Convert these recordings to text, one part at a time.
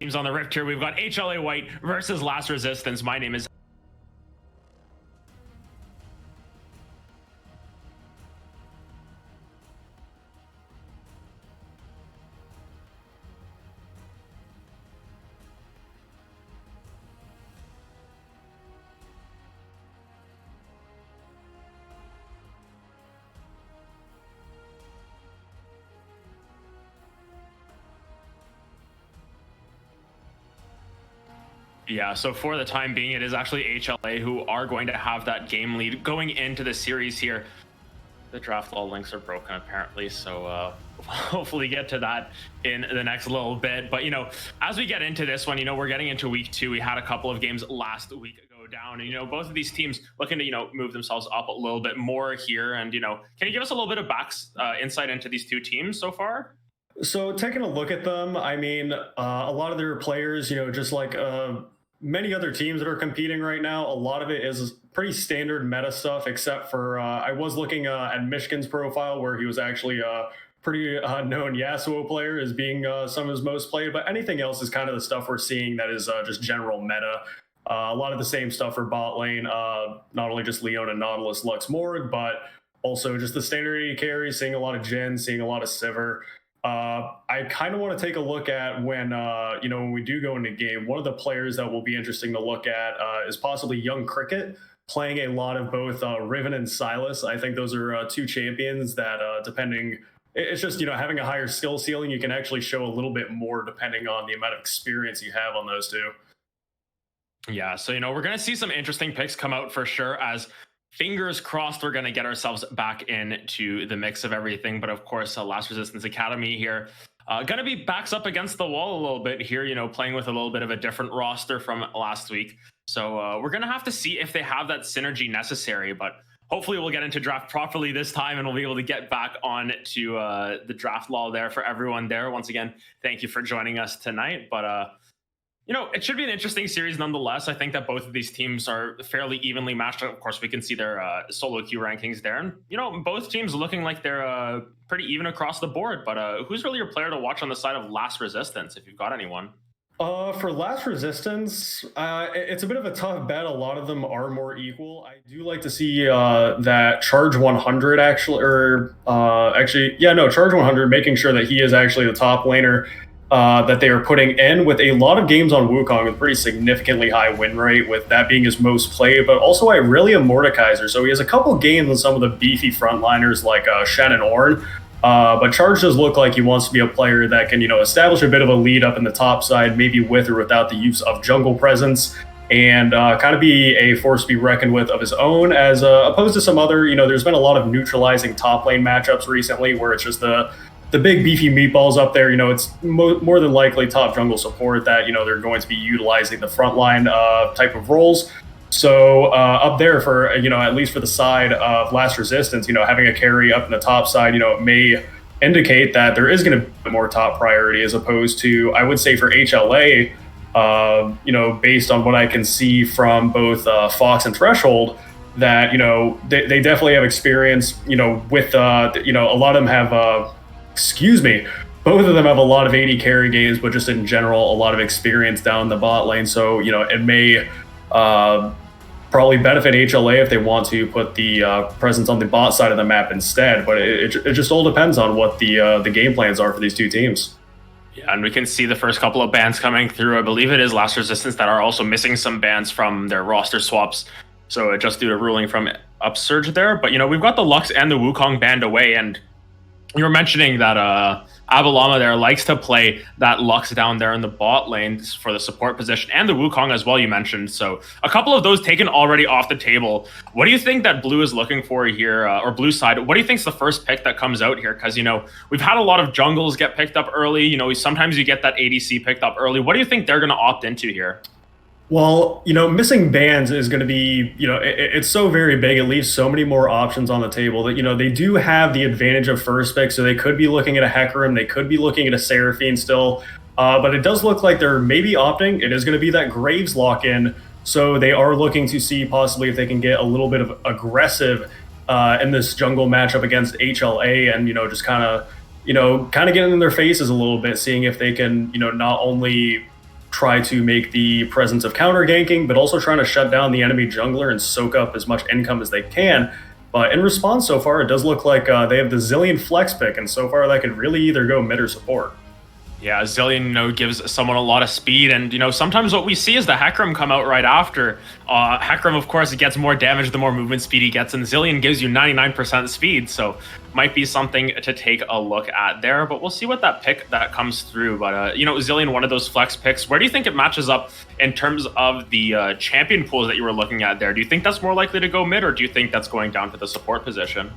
Teams on the Rift here. We've got HLA White versus Last Resistance. My name is Yeah, so for the time being, it is actually HLA who are going to have that game lead going into the series here. The draft law links are broken apparently, so hopefully get to that in the next little bit. But, as we get into this one, we're getting into week 2. We had a couple of games last week go down, and, both of these teams looking to, move themselves up a little bit more here. And, can you give us a little bit of insight into these two teams so far? So taking a look at them, I mean, a lot of their players, just like many other teams that are competing right now, a lot of it is pretty standard meta stuff, except for I was looking at Michigan's profile where he was actually a pretty known Yasuo player as being some of his most played, but anything else is kind of the stuff we're seeing that is just general meta. A lot of the same stuff for bot lane, not only just Leona, Nautilus, Lux, Morg, but also just the standard AD carry, seeing a lot of Jhin, seeing a lot of Sivir. I kind of want to take a look at when we do go into game. One of the players that will be interesting to look at is possibly Young Cricket, playing a lot of both Riven and Sylas. I think those are two champions that, it's just, having a higher skill ceiling, you can actually show a little bit more depending on the amount of experience you have on those two. Yeah, so, we're going to see some interesting picks come out for sure, as fingers crossed we're going to get ourselves back into the mix of everything. But of course, Last Resistance Academy here going to be backs up against the wall a little bit here, playing with a little bit of a different roster from last week. So we're going to have to see if they have that synergy necessary. But hopefully we'll get into draft properly this time, and we'll be able to get back on to the draft law there for everyone there. Once again, thank you for joining us tonight. But it should be an interesting series nonetheless. I think that both of these teams are fairly evenly matched. Of course, we can see their solo queue rankings there. And, both teams looking like they're pretty even across the board. But who's really your player to watch on the side of Last Resistance, if you've got anyone? For Last Resistance, it's a bit of a tough bet. A lot of them are more equal. I do like to see that Charge 100 Charge 100, making sure that he is actually the top laner that they are putting in, with a lot of games on Wukong with pretty significantly high win rate, with that being his most played, but also Irelia Mordekaiser. So he has a couple games on some of the beefy frontliners like Shen and Ornn. But Charge does look like he wants to be a player that can, establish a bit of a lead up in the top side, maybe with or without the use of jungle presence, and kind of be a force to be reckoned with of his own, as opposed to some other, there's been a lot of neutralizing top lane matchups recently where it's just the big beefy meatballs up there. It's more than likely top jungle support that, they're going to be utilizing the frontline type of roles. So up there for, at least for the side of Last Resistance, having a carry up in the top side, it may indicate that there is going to be more top priority, as opposed to, I would say, for HLA, based on what I can see from both Fox and Threshold, that, they definitely have experience, with, a lot of them have, both of them have a lot of AD carry games, but just in general, a lot of experience down the bot lane. So, it may probably benefit HLA if they want to put the presence on the bot side of the map instead. But it just all depends on what the game plans are for these two teams. Yeah, and we can see the first couple of bans coming through. I believe it is Last Resistance that are also missing some bans from their roster swaps. So just due to ruling from Upsurge there. But, we've got the Lux and the Wukong banned away, and you were mentioning that Avalama there likes to play that Lux down there in the bot lane for the support position, and the Wukong as well, you mentioned. So a couple of those taken already off the table. What do you think that Blue is looking for here, or Blue side? What do you think is the first pick that comes out here? Because, we've had a lot of jungles get picked up early. Sometimes you get that ADC picked up early. What do you think they're going to opt into here? Well, missing bans is going to be, it's so very big. It leaves so many more options on the table that, they do have the advantage of first pick. So they could be looking at a Hecarim. They could be looking at a Seraphine still. But it does look like they're maybe opting. It is going to be that Graves lock-in. So they are looking to see possibly if they can get a little bit of aggressive in this jungle matchup against HLA, and, just kind of getting in their faces a little bit, seeing if they can, not only try to make the presence of counter ganking, but also trying to shut down the enemy jungler and soak up as much income as they can. But in response, so far, it does look like they have the Zillion flex pick, and so far that could really either go mid or support. Yeah, Zillion, gives someone a lot of speed, and sometimes what we see is the Hecarim come out right after. Hecarim, of course, gets more damage the more movement speed he gets, and Zillion gives you 99% speed, so might be something to take a look at there. But we'll see what that pick that comes through. But Zillion, one of those flex picks. Where do you think it matches up in terms of the champion pools that you were looking at there? Do you think that's more likely to go mid, or do you think that's going down to the support position?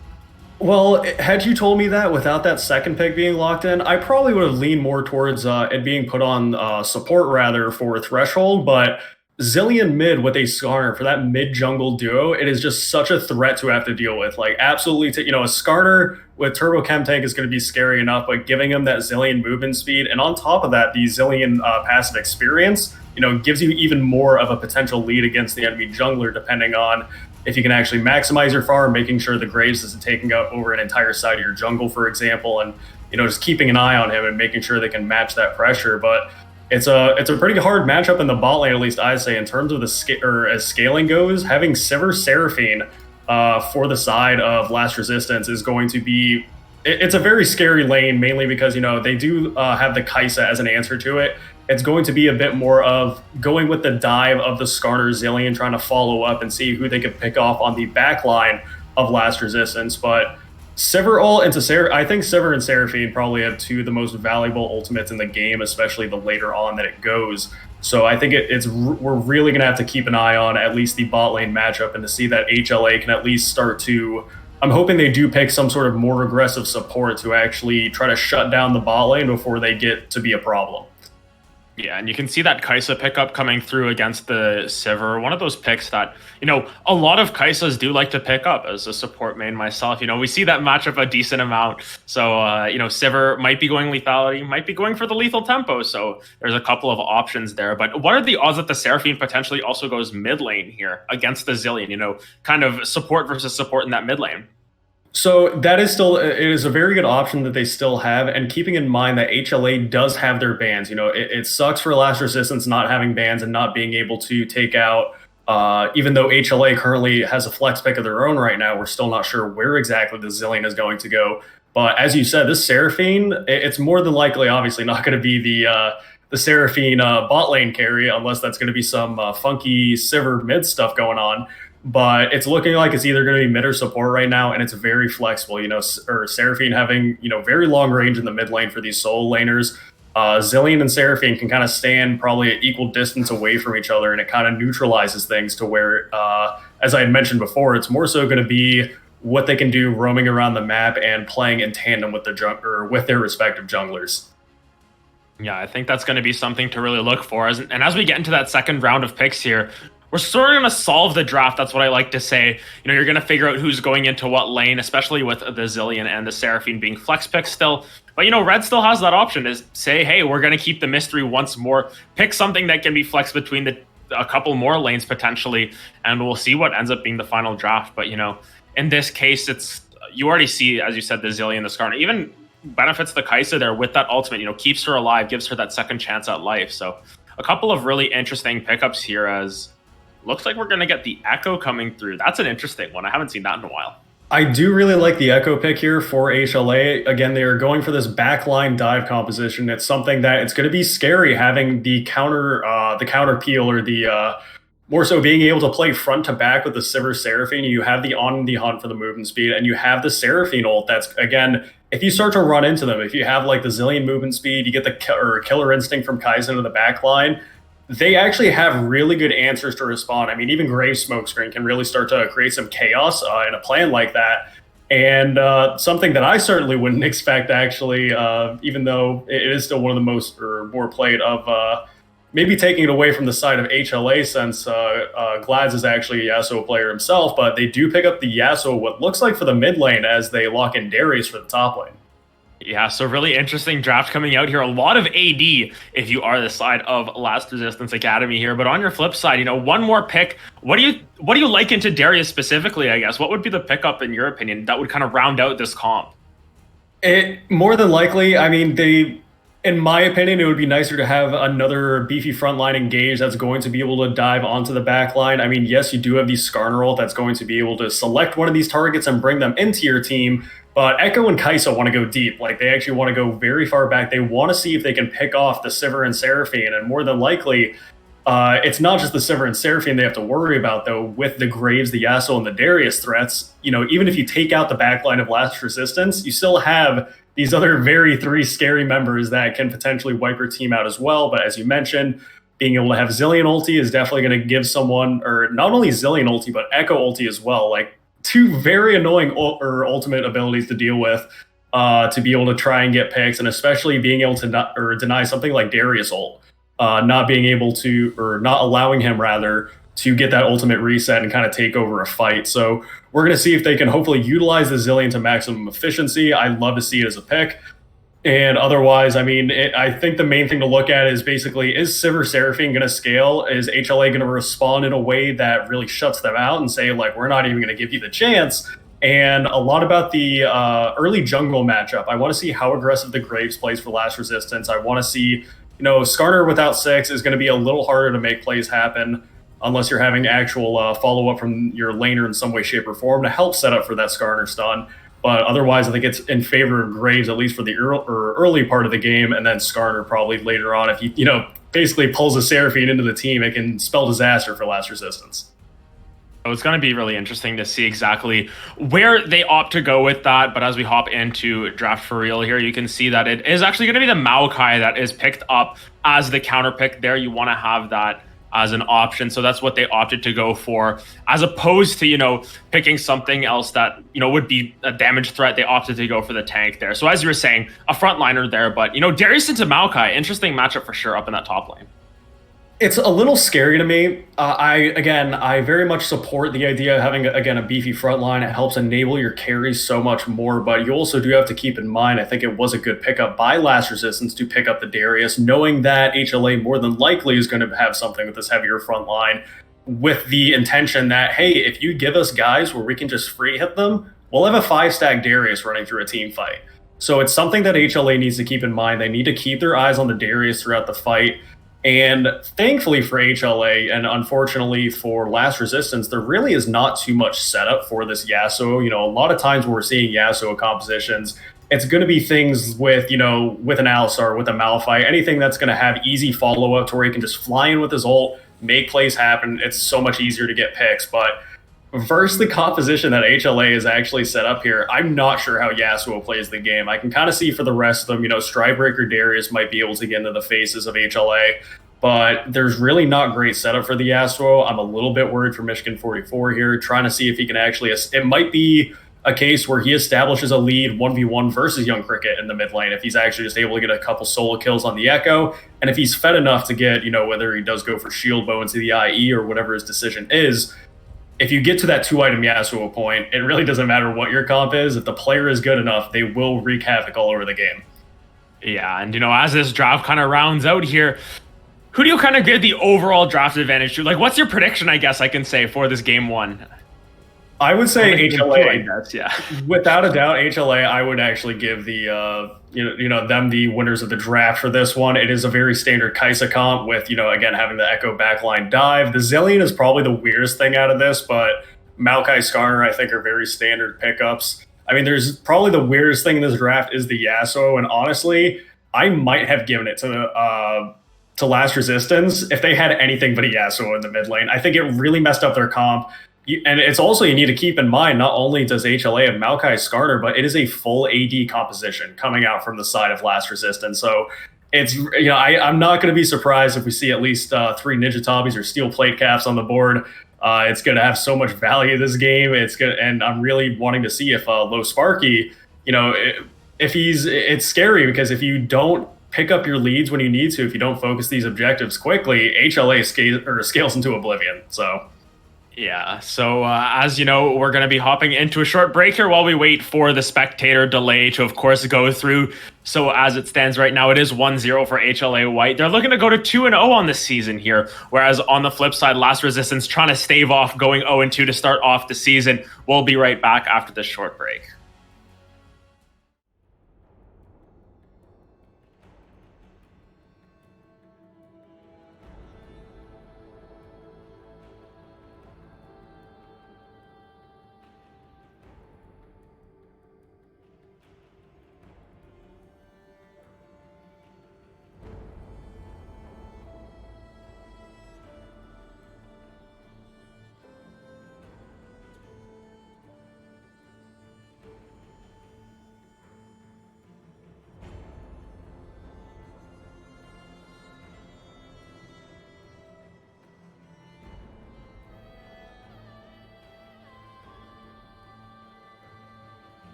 Well, had you told me that without that second pick being locked in, I probably would have leaned more towards it being put on support rather for Threshold. But Zillion mid with a Skarner for that mid jungle duo, it is just such a threat to have to deal with. Like, absolutely, a Skarner with Turbo Chem Tank is going to be scary enough, but giving him that Zillion movement speed, and on top of that, the Zillion passive experience, gives you even more of a potential lead against the enemy jungler, depending on if you can actually maximize your farm, making sure the Graves isn't taking out over an entire side of your jungle, for example, and just keeping an eye on him and making sure they can match that pressure. But it's a pretty hard matchup in the bot lane, at least I'd say, in terms of as scaling goes. Having Sivir Seraphine for the side of Last Resistance is going to be it's a very scary lane, mainly because they do have the Kai'Sa as an answer to it. It's going to be a bit more of going with the dive of the Skarner Zillion, trying to follow up and see who they can pick off on the back line of Last Resistance. But Sivir ult into I think Sivir and Seraphine probably have two of the most valuable ultimates in the game, especially the later on that it goes. So I think we're really going to have to keep an eye on at least the bot lane matchup, and to see that HLA can at least start to... I'm hoping they do pick some sort of more aggressive support to actually try to shut down the bot lane before they get to be a problem. Yeah, and you can see that Kai'Sa pickup coming through against the Sivir. One of those picks that, a lot of Kaisas do like to pick up as a support main myself. We see that matchup a decent amount. So, Sivir might be going lethality, might be going for the lethal tempo. So there's a couple of options there. But what are the odds that the Seraphine potentially also goes mid lane here against the Zillion? Kind of support versus support in that mid lane. So that is still, it is a very good option that they still have, and keeping in mind that HLA does have their bans. It sucks for Last Resistance not having bans and not being able to take out, even though HLA currently has a flex pick of their own right now, we're still not sure where exactly the Zillion is going to go. But as you said, this Seraphine, it's more than likely obviously not going to be the Seraphine bot lane carry, unless that's going to be some funky Sivir mid stuff going on. But it's looking like it's either going to be mid or support right now, and it's very flexible. Or Seraphine having very long range in the mid lane for these solo laners. Zillion and Seraphine can kind of stand probably at equal distance away from each other, and it kind of neutralizes things to where, as I had mentioned before, it's more so going to be what they can do roaming around the map and playing in tandem with with their respective junglers. Yeah, I think that's going to be something to really look for. And as we get into that second round of picks here, we're sort of going to solve the draft. That's what I like to say. You're going to figure out who's going into what lane, especially with the Zillion and the Seraphine being flex picks still. But, Red still has that option to say, hey, we're going to keep the mystery once more. Pick something that can be flexed between a couple more lanes potentially, and we'll see what ends up being the final draft. But, in this case, you already see, as you said, the Zillion, the Skarner, even benefits the Kai'Sa there with that ultimate, keeps her alive, gives her that second chance at life. So a couple of really interesting pickups here, as looks like we're going to get the Echo coming through. That's an interesting one. I haven't seen that in a while. I do really like the Echo pick here for HLA. Again, they are going for this backline dive composition. It's something that it's going to be scary having the counter peel, or the more so being able to play front to back with the Sivir Seraphine. You have the on the hunt for the movement speed, and you have the Seraphine ult. That's, again, if you start to run into them, if you have like the Zillion movement speed, you get the killer instinct from Kai'Sa into the back line. They actually have really good answers to respond. I mean, even Grave Smokescreen can really start to create some chaos in a plan like that. And something that I certainly wouldn't expect, actually, even though it is still one of the more played of maybe taking it away from the side of HLA, since Glads is actually a Yasuo player himself, but they do pick up the Yasuo, what looks like for the mid lane, as they lock in Darius for the top lane. Yeah, so really interesting draft coming out here. A lot of AD if you are the side of Last Resistance Academy here. But on your flip side, one more pick. What do you like into Darius specifically, I guess? What would be the pickup, in your opinion, that would kind of round out this comp? It more than likely, I mean, In my opinion, it would be nicer to have another beefy front line engage that's going to be able to dive onto the back line. I mean, yes, you do have the Skarner ult that's going to be able to select one of these targets and bring them into your team, but Echo and Kai'Sa want to go deep. Like, they actually want to go very far back. They want to see if they can pick off the Sivir and Seraphine, and more than likely, it's not just the Sivir and Seraphine they have to worry about, though. With the Graves, the Yasuo, and the Darius threats, even if you take out the backline of Last Resistance, you still have these other very three scary members that can potentially wipe your team out as well. But as you mentioned, being able to have Zillion ulti is definitely going to give someone, or not only Zillion ulti, but Echo ulti as well. Like, two very annoying ultimate abilities to deal with, to be able to try and get picks, and especially being able to deny something like Darius ult, not being able to, or not allowing him rather, to get that ultimate reset and kind of take over a fight. So we're going to see if they can hopefully utilize the Zillion to maximum efficiency. I'd love to see it as a pick. And otherwise, I mean, I think the main thing to look at is basically, is Sivir Seraphine going to scale? Is HLA going to respond in a way that really shuts them out and say, like, we're not even going to give you the chance? And a lot about the early jungle matchup. I want to see how aggressive the Graves plays for Last Resistance. I want to see, Skarner without 6 is going to be a little harder to make plays happen, unless you're having actual follow-up from your laner in some way, shape, or form to help set up for that Skarner stun. But otherwise, I think it's in favor of Graves, at least for the early part of the game, and then Skarner probably later on. If he, basically pulls a Seraphine into the team, it can spell disaster for Last Resistance. So it's going to be really interesting to see exactly where they opt to go with that. But as we hop into Draft for Real here, you can see that it is actually going to be the Maokai that is picked up as the counter pick there. You want to have that as an option, so that's what they opted to go for, as opposed to picking something else that would be a damage threat. They opted to go for the tank there. So as you were saying, a frontliner there, but Darius into Maokai, interesting matchup for sure up in that top lane. It's a little scary to me. I very much support the idea of having, again, a beefy front line. It helps enable your carries so much more, but you also do have to keep in mind, I think it was a good pickup by Last Resistance to pick up the Darius, knowing that HLA more than likely is going to have something with this heavier front line, with the intention that, hey, if you give us guys where we can just free hit them, we'll have a 5-stack Darius running through a team fight. So it's something that HLA needs to keep in mind. They need to keep their eyes on the Darius throughout the fight. And thankfully for HLA, and unfortunately for Last Resistance, there really is not too much setup for this Yasuo. A lot of times when we're seeing Yasuo compositions, it's going to be things with, with an Alistar, with a Malphite, anything that's going to have easy follow-up to where he can just fly in with his ult, make plays happen. It's so much easier to get picks. But versus the composition that HLA is actually set up here, I'm not sure how Yasuo plays the game. I can kind of see for the rest of them, Strybreaker Darius might be able to get into the faces of HLA, but there's really not great setup for the Yasuo. I'm a little bit worried for Michigan 44 here, trying to see if he can actually, it might be a case where he establishes a lead 1v1 versus Young Cricket in the mid lane, if he's actually just able to get a couple solo kills on the Echo, and if he's fed enough to get, whether he does go for shield bow into the IE or whatever his decision is. If you get to that 2-item Yasuo point, it really doesn't matter what your comp is. If the player is good enough, they will wreak havoc all over the game. Yeah, and as this draft kind of rounds out here, who do you kind of give the overall draft advantage to? Like, what's your prediction, I guess I can say, for this game one? I would say HLA. I guess, yeah. Without a doubt, HLA, I would actually give the them the winners of the draft for this one. It is a very standard Kai'Sa comp with, again, having the Echo backline dive. The Zillion is probably the weirdest thing out of this, but Maokai, Skarner, I think, are very standard pickups. I mean, there's probably the weirdest thing in this draft is the Yasuo, and honestly, I might have given it to Last Resistance if they had anything but a Yasuo in the mid lane. I think it really messed up their comp. And it's also, you need to keep in mind, not only does HLA have Maokai Skarner, but it is a full AD composition coming out from the side of Last Resistance. So it's, I'm not going to be surprised if we see at least 3 Ninja Tobbies or Steel Plate Caps on the board. It's going to have so much value this game. And I'm really wanting to see if Low Sparky, it's scary because if you don't pick up your leads when you need to, if you don't focus these objectives quickly, HLA scales into oblivion. So. Yeah, so as you know, we're going to be hopping into a short break here while we wait for the spectator delay to, of course, go through. So as it stands right now, it is 1-0 for HLA White. They're looking to go to 2-0 on the season here, whereas on the flip side, Last Resistance trying to stave off going 0-2 to start off the season. We'll be right back after this short break.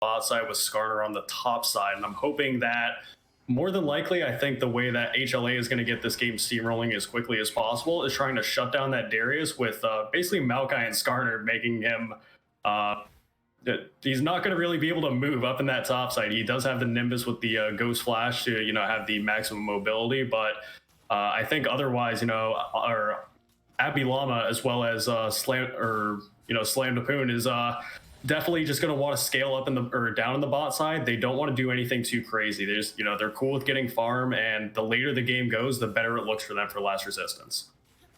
bot side with Skarner on the top side. And I'm hoping that more than likely, I think the way that HLA is going to get this game steamrolling as quickly as possible is trying to shut down that Darius with basically Maokai and Skarner, making him uh, he's not going to really be able to move up in that top side. He does have the Nimbus with the Ghost Flash to have the maximum mobility, but I think otherwise, or Abby Llama as well as Slam or Slam Dapoon is definitely just going to want to scale up in the or down in the bot side. They don't want to do anything too crazy. They just they're cool with getting farm, and the later the game goes, the better it looks for them for last resistance.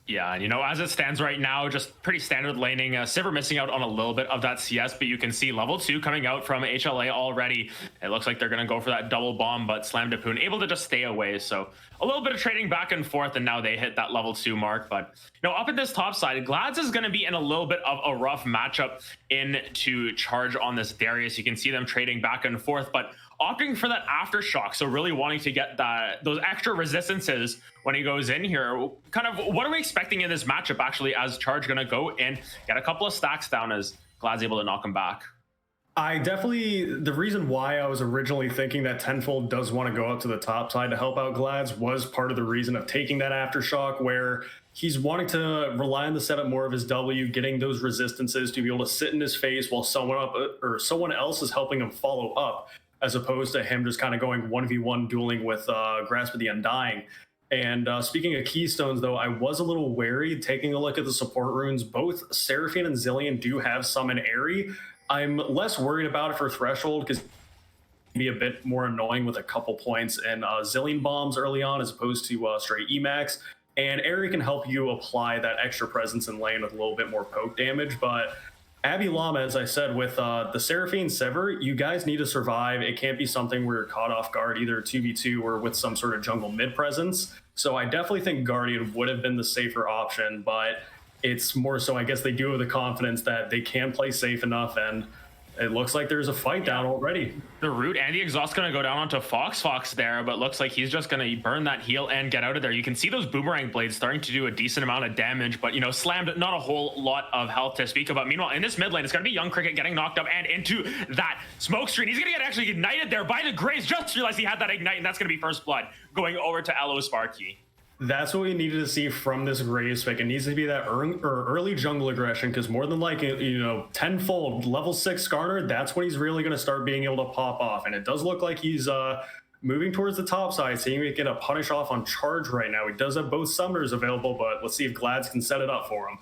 Yeah, and as it stands right now, just pretty standard laning. Sivir missing out on a little bit of that CS, but you can see level 2 coming out from HLA already. It looks like they're going to go for that double bomb, but Slam Dapoon able to just stay away. So a little bit of trading back and forth, and now they hit that level 2 mark. But up at this top side, Glads is going to be in a little bit of a rough matchup into Charge on this Darius. You can see them trading back and forth, but opting for that aftershock, so really wanting to get those extra resistances when he goes in here. Kind of what are we expecting in this matchup actually, as Charge gonna go and get a couple of stacks down as Glad's able to knock him back? The reason why I was originally thinking that Tenfold does want to go up to the top side to help out Glads was part of the reason of taking that aftershock, where he's wanting to rely on the setup more of his W, getting those resistances to be able to sit in his face while someone else is helping him follow up, as opposed to him just kind of going 1v1 dueling with Grasp of the Undying. And speaking of keystones, though, I was a little wary taking a look at the support runes. Both Seraphine and Zillion do have Summon Airy. I'm less worried about it for Threshold because be a bit more annoying with a couple points and Zillion bombs early on as opposed to straight Emax. And Airy can help you apply that extra presence in lane with a little bit more poke damage, but Abby Llama, as I said, with the Seraphine Sever, you guys need to survive. It can't be something where you're caught off guard, either 2v2 or with some sort of jungle mid presence. So I definitely think Guardian would have been the safer option, but it's more so I guess they do have the confidence that they can play safe enough, and it looks like there's a fight down already. The root and the exhaust going to go down onto Fox there, but looks like he's just going to burn that heal and get out of there. You can see those boomerang blades starting to do a decent amount of damage, but slammed not a whole lot of health to speak about. Meanwhile, in this mid lane, it's going to be Young Cricket getting knocked up and into that smoke screen. He's going to get actually ignited there by the Graves. Just realized he had that ignite, and that's going to be first blood going over to Elo Sparky. That's what we needed to see from this Graves pick. It needs to be that early jungle aggression, because more than likely, Tenfold, level 6 Skarner, that's when he's really going to start being able to pop off. And it does look like he's moving towards the top side, so he may get a punish off on Charge right now. He does have both summoners available, but let's see if Glads can set it up for him.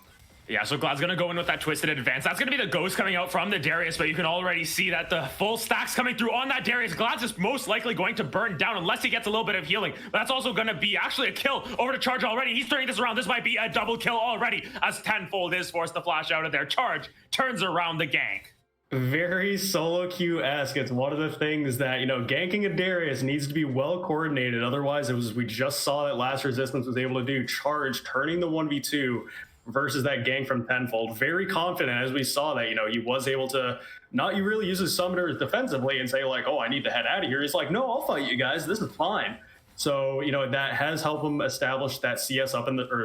Yeah, so Glad's going to go in with that Twisted Advance. That's going to be the Ghost coming out from the Darius, but you can already see that the full stack's coming through on that Darius. Glad's is most likely going to burn down unless he gets a little bit of healing. But that's also going to be actually a kill over to Charge already. He's turning this around. This might be a double kill already, as Tenfold is forced to flash out of there. Charge turns around the gank. Very solo queue-esque. It's one of the things that, ganking a Darius needs to be well coordinated. Otherwise, we just saw that last resistance was able to do. Charge turning the 1v2 versus that gank from Tenfold. Very confident, as we saw that, he was able to not really use his summoners defensively and say like, oh, I need to head out of here. He's like, no, I'll fight you guys. This is fine. So, that has helped him establish that CS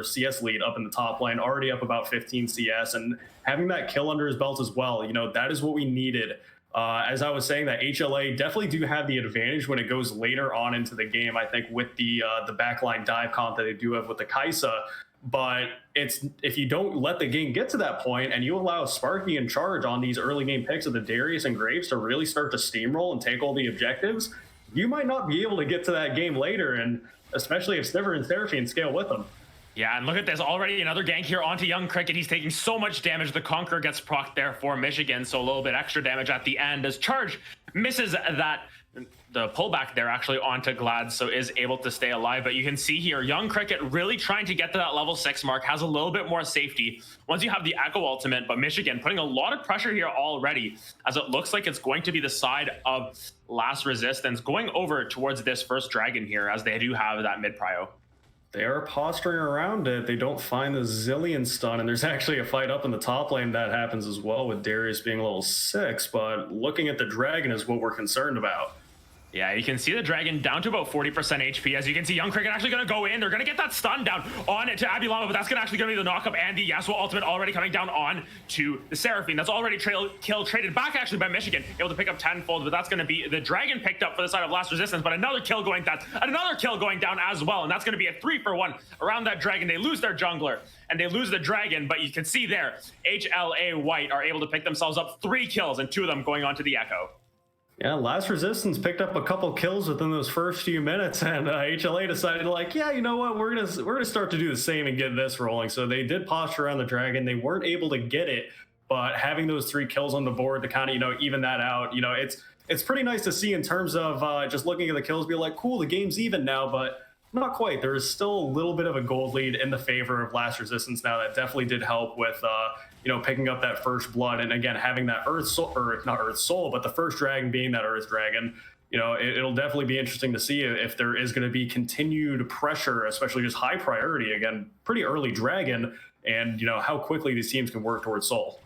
CS lead up in the top lane, already up about 15 CS, and having that kill under his belt as well. That is what we needed. As I was saying, that HLA definitely do have the advantage when it goes later on into the game, I think, with the backline dive comp that they do have with the Kaisa. But if you don't let the game get to that point and you allow Sparky and Charge on these early game picks of the Darius and Graves to really start to steamroll and take all the objectives, you might not be able to get to that game later, and especially if Sniver and Seraphine scale with them. Yeah, and look at this. Already another gank here onto Young Cricket. He's taking so much damage. The Conqueror gets procced there for Michigan, so a little bit extra damage at the end as Charge misses the pullback there actually onto Glad, so is able to stay alive. But you can see here, Young Cricket really trying to get to that level 6 mark, has a little bit more safety once you have the Echo ultimate, but Michigan putting a lot of pressure here already, as it looks like it's going to be the side of Last Resistance going over towards this first dragon here, as they do have that mid prio. They are posturing around it. They don't find the Zillion stun, and there's actually a fight up in the top lane that happens as well, with Darius being level 6, but looking at the dragon is what we're concerned about. Yeah, you can see the dragon down to about 40% HP. As you can see, Young Cricket actually going to go in. They're going to get that stun down on to Abby Llama, but that's actually going to be the knockup, and the Yasuo ultimate already coming down on to the Seraphine. That's already kill traded back actually by Michigan, able to pick up tenfold, but that's going to be the dragon picked up for the side of Last Resistance, but another kill going down, as well, and that's going to be a 3-for-1 around that dragon. They lose their jungler, and they lose the dragon, but you can see there, HLA White are able to pick themselves up 3 kills, and 2 of them going on to the Echo. Yeah, Last Resistance picked up a couple kills within those first few minutes, and HLA decided, like, yeah, you know what, we're gonna start to do the same and get this rolling. So they did posture around the dragon. They weren't able to get it, but having those 3 kills on the board to kind of, even that out, it's pretty nice to see in terms of just looking at the kills, be like, cool, the game's even now, but not quite. There is still a little bit of a gold lead in the favor of Last Resistance now. That definitely did help with picking up that first blood, and again having that Earth Soul, or not Earth Soul, but the first dragon being that Earth Dragon. It'll definitely be interesting to see if there is going to be continued pressure, especially just high priority, again, pretty early dragon, and how quickly these teams can work towards Soul.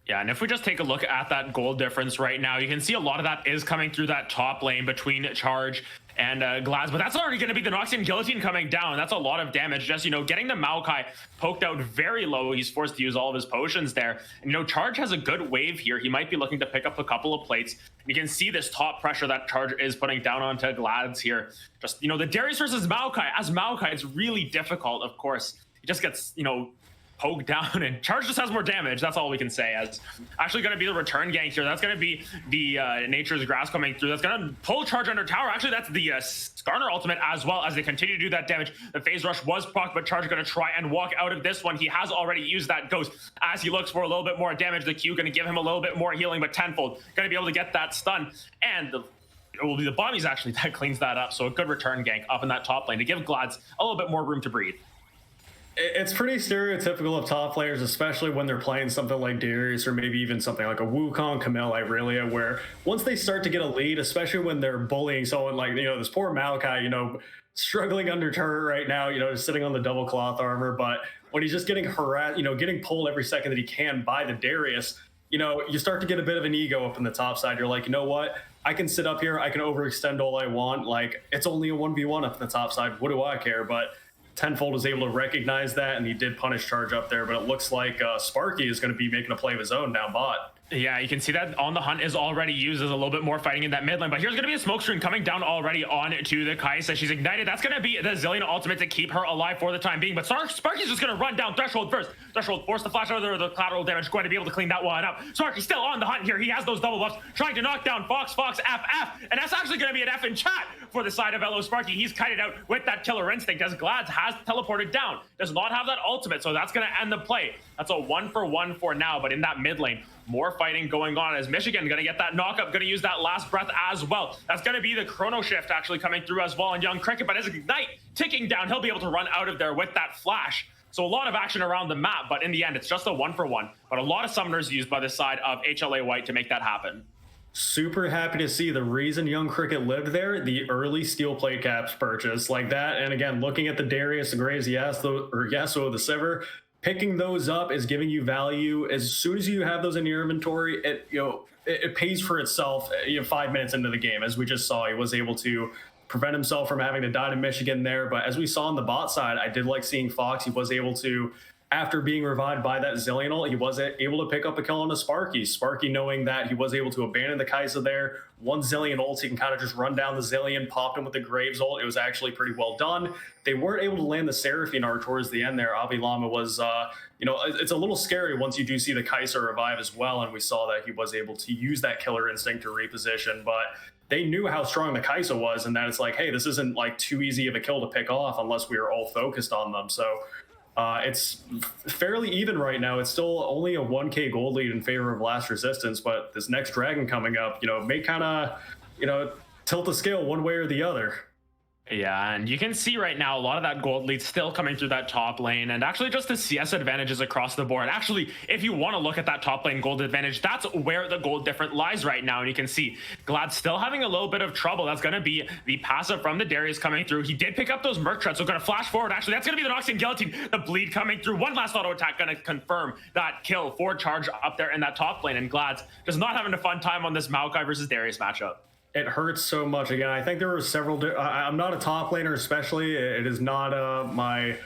Yeah, and if we just take a look at that gold difference right now, you can see a lot of that is coming through that top lane between Charge and Glads, but that's already going to be the Noxian Guillotine coming down. That's a lot of damage. Just, getting the Maokai poked out very low. He's forced to use all of his potions there. And, Charge has a good wave here. He might be looking to pick up a couple of plates. You can see this top pressure that Charge is putting down onto Glads here. Just, the Darius versus Maokai. As Maokai, it's really difficult, of course. He just gets, poked down, and Charge just has more damage. That's all we can say. As actually going to be the return gank here. That's going to be the Nature's Grass coming through. That's going to pull Charge under tower. Actually, that's the Skarner ultimate as well, as they continue to do that damage. The phase rush was proc, but Charge going to try and walk out of this one. He has already used that ghost as he looks for a little bit more damage. The Q going to give him a little bit more healing, but tenfold going to be able to get that stun, and it will be the Bombies actually that cleans that up. So a good return gank up in that top lane to give Glads a little bit more room to breathe. It's pretty stereotypical of top players, especially when they're playing something like Darius or maybe even something like a Wukong, Camille, Irelia, where once they start to get a lead, especially when they're bullying someone like, this poor Maokai, struggling under turret right now, just sitting on the double cloth armor, but when he's just getting harassed, getting pulled every second that he can by the Darius, you start to get a bit of an ego up in the top side. You're like, you know what? I can sit up here, I can overextend all I want. Like, it's only a 1v1 up in the top side. What do I care? But Tenfold was able to recognize that, and he did punish Charge up there, but it looks like Sparky is going to be making a play of his own down bot. Yeah, you can see that On the Hunt is already used as a little bit more fighting in that mid lane, but here's going to be a smoke screen coming down already on to the Kai'Sa. She's ignited. That's going to be the Zillion ultimate to keep her alive for the time being, but Sparky's just going to run down Threshold first. Threshold force the flash out of the collateral damage, going to be able to clean that one up. Sparky's still on the hunt here. He has those double buffs, trying to knock down Fox, FF, and that's actually going to be an F in chat for the side of LO Sparky. He's kited out with that killer instinct, as Glads has teleported down. Does not have that ultimate, so that's going to end the play. That's a 1-for-1 for now, but in that mid lane, more fighting going on, as Michigan going to get that knockup, going to use that last breath as well. That's going to be the chrono shift actually coming through as well on Young Cricket, but as Ignite ticking down, he'll be able to run out of there with that flash. So a lot of action around the map, but in the end, it's just a 1-for-1. But a lot of summoners used by the side of HLA White to make that happen. Super happy to see the reason Young Cricket lived there, the early steel plate caps purchase like that. And again, looking at the Darius, the Graves, Yasuo, the Sivir, picking those up is giving you value. As soon as you have those in your inventory, it pays for itself 5 minutes into the game. As we just saw, he was able to prevent himself from having to die to Michigan there. But as we saw on the bot side, I did like seeing Fox. He was able to, after being revived by that Zillion ult, he was able to pick up a kill on a Sparky. Sparky, knowing that he was able to abandon the Kai'Sa there, one Zillion ult, he can kind of just run down the Zillion, popped him with the Graves ult. It was actually pretty well done. They weren't able to land the Seraphine art towards the end there. Avi Lama was, it's a little scary once you do see the Kai'Sa revive as well, and we saw that he was able to use that killer instinct to reposition, but they knew how strong the Kai'Sa was, and that it's like, hey, this isn't like too easy of a kill to pick off unless we are all focused on them. So it's fairly even right now. It's still only a 1k gold lead in favor of Last Resistance, but this next dragon coming up, may kind of, tilt the scale one way or the other. Yeah, and you can see right now a lot of that gold lead still coming through that top lane, and actually just the CS advantages across the board. Actually, if you want to look at that top lane gold advantage, that's where the gold difference lies right now, and you can see Glad still having a little bit of trouble. That's going to be the passive from the Darius coming through. He did pick up those Merc Treads, so going to flash forward. Actually, that's going to be the Noxian Guillotine, the bleed coming through. One last auto attack going to confirm that kill for Charge up there in that top lane, and Glad's just not having a fun time on this Maokai versus Darius matchup. It hurts so much. Again, I think there were several. I'm not a top laner, especially. It is not my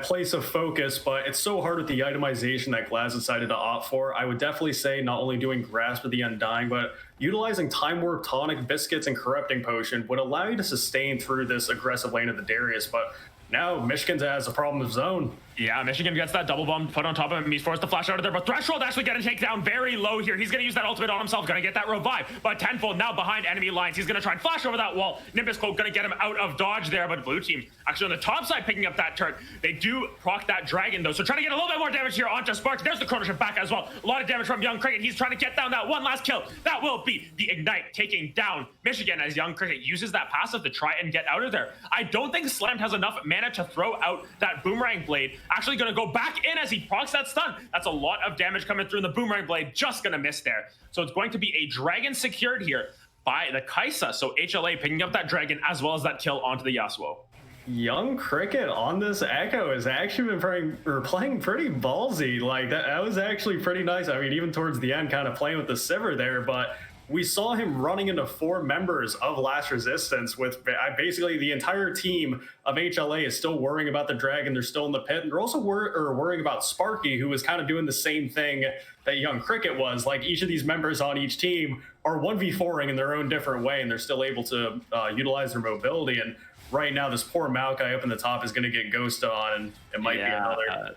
place of focus, but it's so hard with the itemization that Glaz decided to opt for. I would definitely say not only doing Grasp of the Undying, but utilizing Time Warp, Tonic, Biscuits, and Corrupting Potion would allow you to sustain through this aggressive lane of the Darius. But now Michigan's has a problem of zone. Yeah, Michigan gets that double bomb put on top of him. He's forced to flash out of there, but Threshold actually going to take down very low here. He's going to use that ultimate on himself, going to get that revive, but Tenfold now behind enemy lines. He's going to try and flash over that wall. Nimbus Cloak going to get him out of dodge there, but blue team actually on the top side picking up that turret. They do proc that dragon though, so trying to get a little bit more damage here onto Spark. There's the Chrono Shift back as well. A lot of damage from Young Cricket. He's trying to get down that one last kill. That will be the Ignite taking down Michigan as Young Cricket uses that passive to try and get out of there. I don't think Slammed has enough mana to throw out that Boomerang Blade. Actually going to go back in as he procs that stun. That's a lot of damage coming through, and the Boomerang Blade just going to miss there. So it's going to be a dragon secured here by the Kaisa. So HLA picking up that dragon as well as that kill onto the Yasuo. Young Cricket on this Echo has actually been playing pretty ballsy. Like that was actually pretty nice. I mean, even towards the end, kind of playing with the Sivir there, but we saw him running into 4 members of Last Resistance with basically the entire team of HLA is still worrying about the dragon. They're still in the pit. And they're also worrying about Sparky, who was kind of doing the same thing that Young Cricket was. Like each of these members on each team are 1v4ing in their own different way, and they're still able to utilize their mobility. And right now, this poor Maokai up in the top is going to get ghosted on, and it might be another.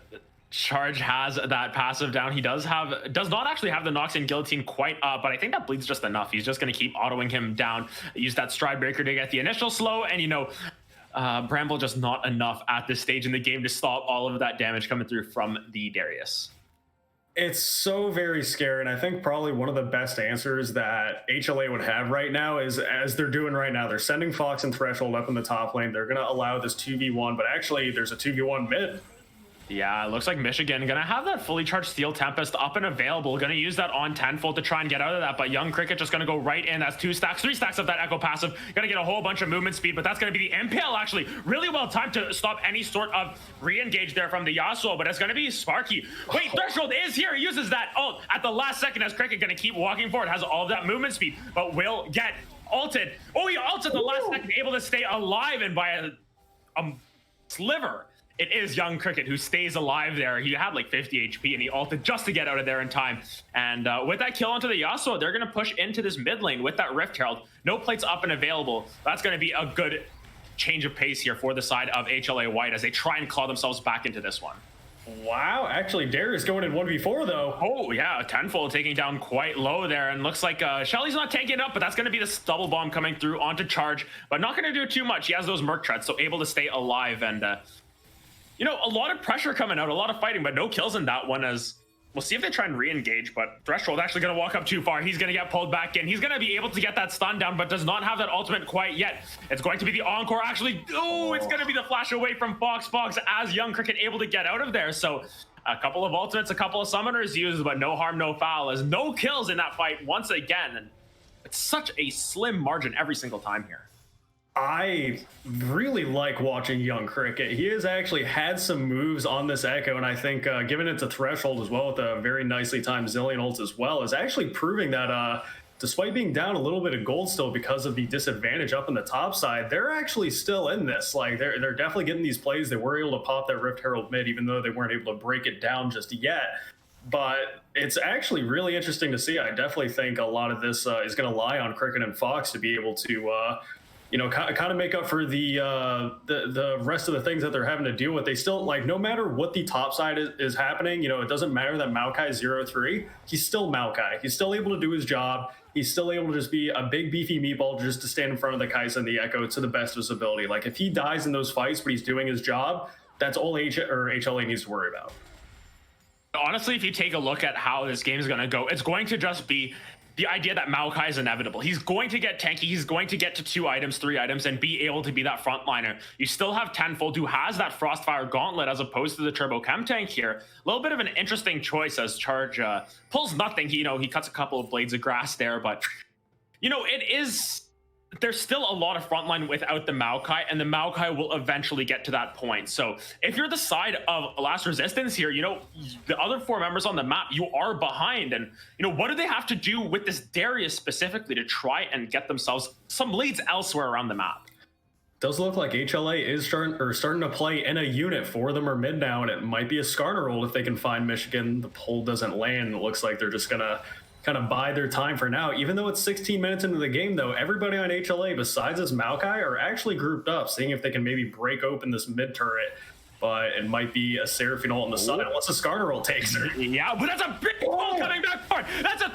Charge has that passive down. He does not actually have the Noxian Guillotine quite up, but I think that bleeds just enough. He's just going to keep autoing him down. Use that Stride Breaker to get the initial slow, and Bramble just not enough at this stage in the game to stop all of that damage coming through from the Darius. It's so very scary, and I think probably one of the best answers that HLA would have right now is, as they're doing right now, they're sending Fox and Threshold up in the top lane. They're going to allow this 2v1, but actually there's a 2v1 mid. Yeah, it looks like Michigan going to have that fully charged Steel Tempest up and available. Going to use that on Tenfold to try and get out of that, but Young Cricket just going to go right in. That's 2 stacks, 3 stacks of that Echo passive. Going to get a whole bunch of movement speed, but that's going to be the Impale actually. Really well timed to stop any sort of re-engage there from the Yasuo, but it's going to be Sparky. Wait, Threshold is here. He uses that ult at the last second as Cricket going to keep walking forward. Has all of that movement speed, but will get ulted. Oh, he ults at the last second, able to stay alive and by a sliver. It is Young Cricket who stays alive there. He had like 50 HP and he ulted just to get out of there in time. And with that kill onto the Yasuo, they're going to push into this mid lane with that Rift Herald. No plates up and available. That's going to be a good change of pace here for the side of HLA White as they try and claw themselves back into this one. Wow, actually Darius going in 1v4 though. Oh yeah, Tenfold taking down quite low there, and looks like Shelly's not tanking it up, but that's going to be this double bomb coming through onto Charge, but not going to do too much. He has those Merc Treads, so able to stay alive, and a lot of pressure coming out, a lot of fighting, but no kills in that one. As we'll see if they try and re-engage, but Threshold actually going to walk up too far. He's going to get pulled back in. He's going to be able to get that stun down, but does not have that ultimate quite yet. It's going to be the Encore actually. Oh, it's going to be the flash away from Fox as Young Cricket able to get out of there. So a couple of ultimates, a couple of summoners used, but no harm, no foul, as no kills in that fight once again. And it's such a slim margin every single time here. I really like watching Young Cricket. He has actually had some moves on this Echo, and I think giving it to Threshold as well with a very nicely timed Zillion ult as well is actually proving that despite being down a little bit of gold still because of the disadvantage up in the top side, they're actually still in this. Like they're definitely getting these plays. They were able to pop that Rift Herald mid, even though they weren't able to break it down just yet. But it's actually really interesting to see. I definitely think a lot of this is going to lie on Cricket and Fox to be able to kind of make up for the rest of the things that they're having to deal with. They still, like, no matter what the top side is happening, it doesn't matter that Maokai is 0-3. He's still Maokai. He's still able to do his job. He's still able to just be a big beefy meatball just to stand in front of the Kaisa and the Echo to the best of his ability. Like, if he dies in those fights but he's doing his job, that's all HLA needs to worry about. Honestly, if you take a look at how this game is going to go, it's going to just be the idea that Maokai is inevitable. He's going to get tanky. He's going to get to 2 items, 3 items, and be able to be that frontliner. You still have Tenfold, who has that Frostfire Gauntlet as opposed to the Turbo Chem tank here. A little bit of an interesting choice as Charge pulls nothing. He cuts a couple of blades of grass there, but it is there's still a lot of frontline without the Maokai, and the Maokai will eventually get to that point. So if you're the side of Last Resistance here, the other four members on the map, you are behind. And, what do they have to do with this Darius specifically to try and get themselves some leads elsewhere around the map? Does look like HLA is starting to play in a unit for them or mid now, and it might be a Skarner roll if they can find Michigan. The pull doesn't land. It looks like they're just going to kind of bide their time for now. Even though it's 16 minutes into the game, though, everybody on HLA besides this Maokai are actually grouped up, seeing if they can maybe break open this mid turret. But it might be a Seraphine ult on the side unless a Skarner roll takes her. Yeah, but that's a big pull coming back forward. That's a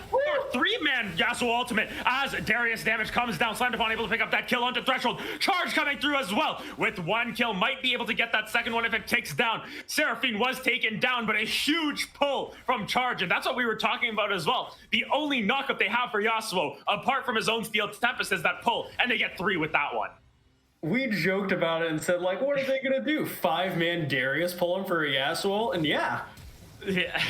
three-man Yasuo ultimate as Darius damage comes down. Slammed upon, able to pick up that kill onto Threshold. Charge coming through as well. With one kill, might be able to get that second one if it takes down. Seraphine was taken down, but a huge pull from Charge, and that's what we were talking about as well. The only knockup they have for Yasuo, apart from his own Steel Tempest, is that pull, and they get 3 with that one. We joked about it and said, like, what are they going to do? 5-man Darius pulling for a Yasuo? And yeah,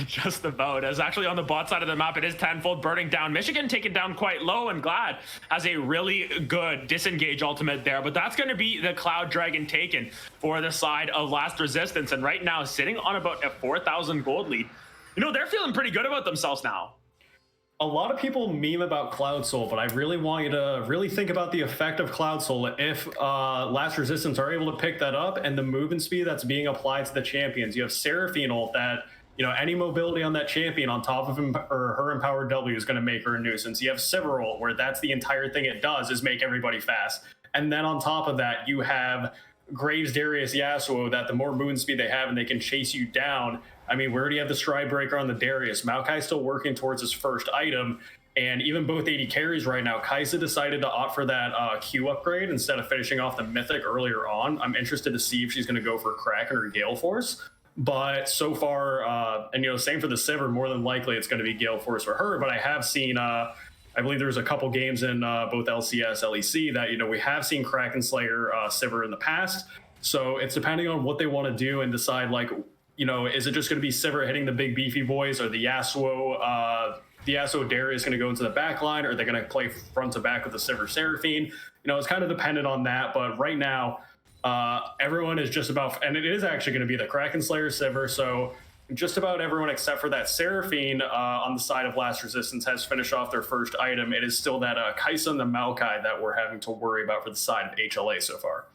just about. As actually on the bot side of the map, it is tenfold burning down. Michigan taken down quite low, and Glad has a really good disengage ultimate there. But that's going to be the Cloud Dragon taken for the side of Last Resistance. And right now, sitting on about a 4,000 gold lead. They're feeling pretty good about themselves now. A lot of people meme about Cloud Soul, but I really want you to really think about the effect of Cloud Soul if Last Resistance are able to pick that up and the movement speed that's being applied to the champions. You have Seraphine ult that, any mobility on that champion on top of him or her empowered W is going to make her a nuisance. You have Sivir ult where that's the entire thing it does is make everybody fast. And then on top of that, you have Graves Darius Yasuo that the more movement speed they have and they can chase you down. I mean, we already have the Stride Breaker on the Darius. Maokai's still working towards his first item. And even both AD carries right now, Kaisa decided to opt for that Q upgrade instead of finishing off the Mythic earlier on. I'm interested to see if she's going to go for Kraken or Gale Force. But so far, same for the Sivir, more than likely it's going to be Gale Force for her. But I have seen, I believe there's a couple games in both LCS, LEC that, we have seen Kraken Slayer Sivir in the past. So it's depending on what they want to do and decide, like, is it just going to be Sivir hitting the big beefy boys, or the Yasuo Darius going to go into the back line, or are they going to play front to back with the Sivir Seraphine? It's kind of dependent on that. But right now, everyone is just about, and it is actually going to be the Kraken Slayer Sivir. So just about everyone except for that Seraphine on the side of Last Resistance has finished off their first item. It is still that Kaisa and the Maokai that we're having to worry about for the side of HLA so far.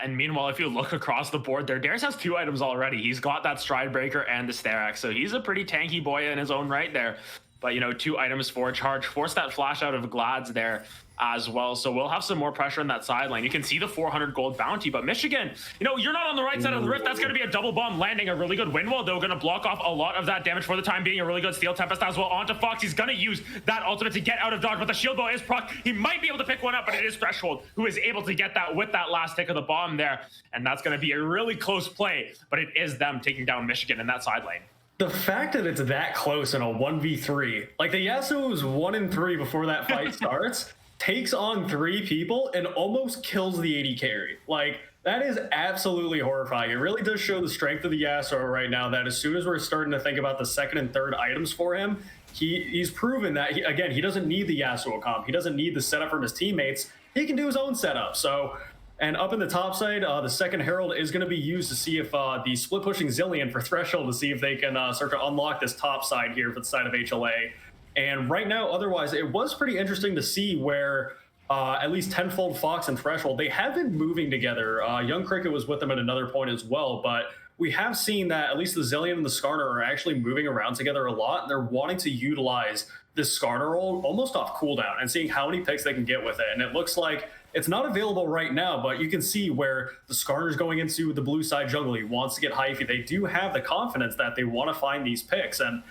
And meanwhile, if you look across the board there, Darius has 2 items already. He's got that Stride Breaker and the Sterak's, so he's a pretty tanky boy in his own right there. But, 2 items for Charge. Force that flash out of Glad's there as well. So we'll have some more pressure on that sideline. You can see the 400 gold bounty, but Michigan, you're not on the right side of the rift. That's going to be a double bomb landing, a really good wind wall, though, going to block off a lot of that damage for the time being. A really good Steel Tempest as well onto Fox. He's going to use that ultimate to get out of dodge, but the shield bow is proc. He might be able to pick one up, but it is Threshold who is able to get that with that last tick of the bomb there. And that's going to be a really close play, but it is them taking down Michigan in that side lane. The fact that it's that close in a 1v3, like the Yasuo was 1-3 before that fight starts, takes on 3 people and almost kills the AD carry. Like, that is absolutely horrifying. It really does show the strength of the Yasuo right now, that as soon as we're starting to think about the second and third items for him, he's proven that, he doesn't need the Yasuo comp. He doesn't need the setup from his teammates. He can do his own setup. So, and up in the top side, the second Herald is going to be used to see if the split pushing Zillion for Threshold to see if they can start to unlock this top side here for the side of HLA. And right now, otherwise, it was pretty interesting to see where at least Tenfold Fox and Threshold, they have been moving together. Young Cricket was with them at another point as well, but we have seen that at least the Zillion and the Skarner are actually moving around together a lot, and they're wanting to utilize this Skarner roll almost off cooldown and seeing how many picks they can get with it. And it looks like it's not available right now, but you can see where the Skarner's going into the blue side jungle. He wants to get hyphy. They do have the confidence that they want to find these picks. And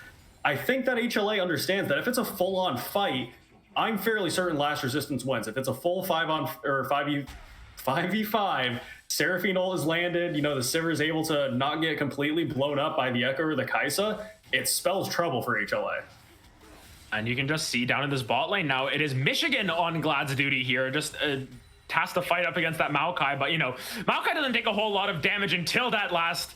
I think that HLA understands that if it's a full-on fight, I'm fairly certain Last Resistance wins. If it's a full 5v5, Seraphine ult is landed, the Sivir is able to not get completely blown up by the Echo or the Kaisa, it spells trouble for HLA. And you can just see down in this bot lane now, it is Michigan on Glad's duty here, just tasked to fight up against that Maokai. But, Maokai doesn't take a whole lot of damage until that last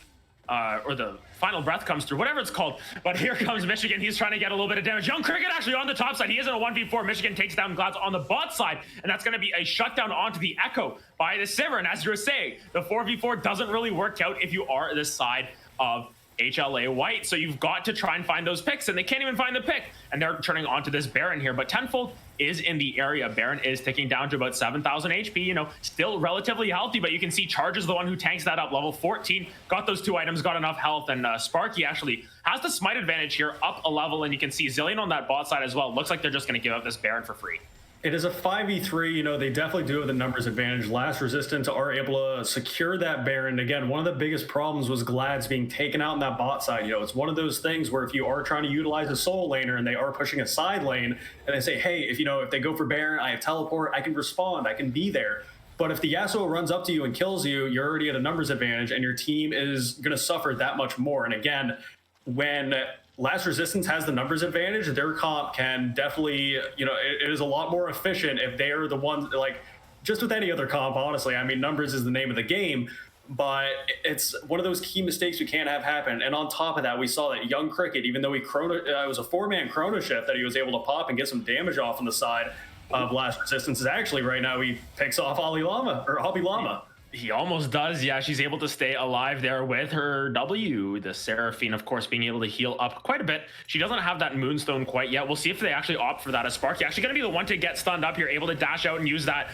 or the final breath comes through, whatever it's called. But here comes Michigan. He's trying to get a little bit of damage. Young Cricket actually on the top side. He is in a 1v4. Michigan takes down Glads on the bot side, and that's going to be a shutdown onto the Echo by the Sivir. And as you were saying, the 4v4 doesn't really work out if you are this side of HLA white. So you've got to try and find those picks, and they can't even find the pick. And they're turning onto this Baron here. But Tenfold is in the area. Baron is ticking down to about 7,000 HP, you know, still relatively healthy, but you can see Charge is the one who tanks that up. Level 14, got those 2 items, got enough health, and Sparky actually has the smite advantage here, up a level, and you can see Zillion on that bot side as well. Looks like they're just going to give up this Baron for free. It is a 5v3, you know, they definitely do have the numbers advantage. Last Resistance are able to secure that Baron. Again, one of the biggest problems was Glads being taken out on that bot side. You know, it's one of those things where if you are trying to utilize a solo laner and they are pushing a side lane and they say, hey, if they go for Baron, I have teleport, I can respond, I can be there. But if the Yasuo runs up to you and kills you, you're already at a numbers advantage and your team is going to suffer that much more. And again, when Last Resistance has the numbers advantage, their comp can definitely, you know, it is a lot more efficient if they are the ones, like, just with any other comp, honestly. I mean, numbers is the name of the game, but it's one of those key mistakes we can't have happen. And on top of that, we saw that Young Cricket, even though it was a 4-man chrono shift that he was able to pop and get some damage off on the side of Last Resistance, is actually right now he picks off Ali Llama, or Hobby Llama. He almost does. Yeah, she's able to stay alive there with her W. The Seraphine, of course, being able to heal up quite a bit. She doesn't have that Moonstone quite yet. We'll see if they actually opt for that. As Sparky actually going to be the one to get stunned up here, able to dash out and use that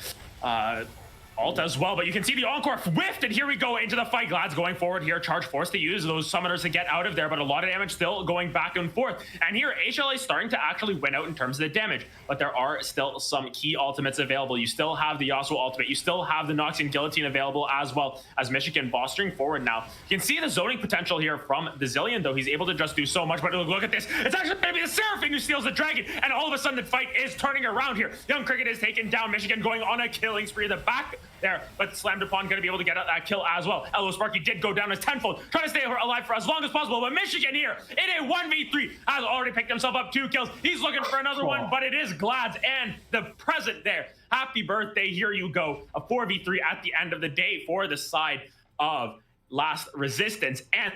ult as well. But you can see the Encore whiffed, and here we go into the fight. Glad's going forward here. Charge forced to use those summoners to get out of there, but a lot of damage still going back and forth. And here, HLA is starting to actually win out in terms of the damage, but there are still some key ultimates available. You still have the Yasuo ultimate. You still have the Noxian Guillotine available, as well as Michigan bolstering forward now. You can see the zoning potential here from the Zillion, though. He's able to just do so much, but look at this. It's actually going to be the Seraphine who steals the dragon, and all of a sudden the fight is turning around here. Young Cricket is taken down. Michigan going on a killing spree at the back there, but Slammed Upon going to be able to get that kill as well. Elo Sparky did go down as Tenfold, trying to stay alive for as long as possible, but Michigan here in a 1v3 has already picked himself up 2 kills. He's looking for another one, but it is Glads and the present there. Happy birthday, here you go. A 4v3 at the end of the day for the side of Last Resistance, and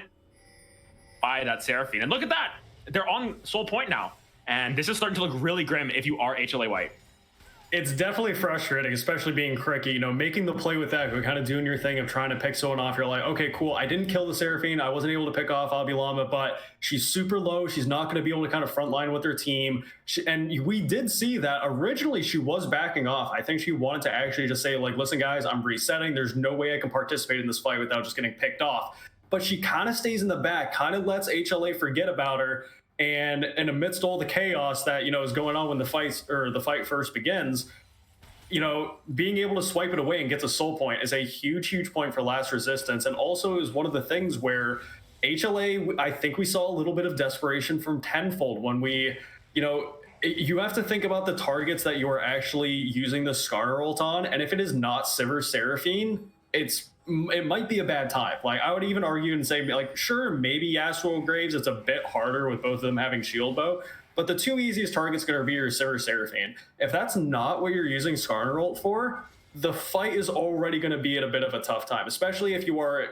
by that Seraphine. And look at that, they're on Soul Point now, and this is starting to look really grim if you are HLA white. It's definitely frustrating, especially being Cricket, you know, making the play with that, kind of doing your thing of trying to pick someone off. You're like, okay, cool. I didn't kill the Seraphine. I wasn't able to pick off Hobby Llama, but she's super low. She's not going to be able to kind of frontline with her team. And we did see that originally she was backing off. I think she wanted to actually just say, like, listen, guys, I'm resetting. There's no way I can participate in this fight without just getting picked off. But she kind of stays in the back, kind of lets HLA forget about her. And amidst all the chaos that, you know, is going on when the fight first begins, you know, being able to swipe it away and get to Soul Point is a huge, huge point for Last Resistance. And also is one of the things where HLA, I think we saw a little bit of desperation from Tenfold when we, you know, you have to think about the targets that you are actually using the Skarner ult on. And if it is not Sivir Seraphine, it might be a bad time. Like, I would even argue and say, like, sure, maybe Yasuo Graves, it's a bit harder with both of them having shield bow, but the 2 easiest targets going to be your Sivir Seraphine. If that's not what you're using Skarner ult for, the fight is already going to be at a bit of a tough time, especially if you are,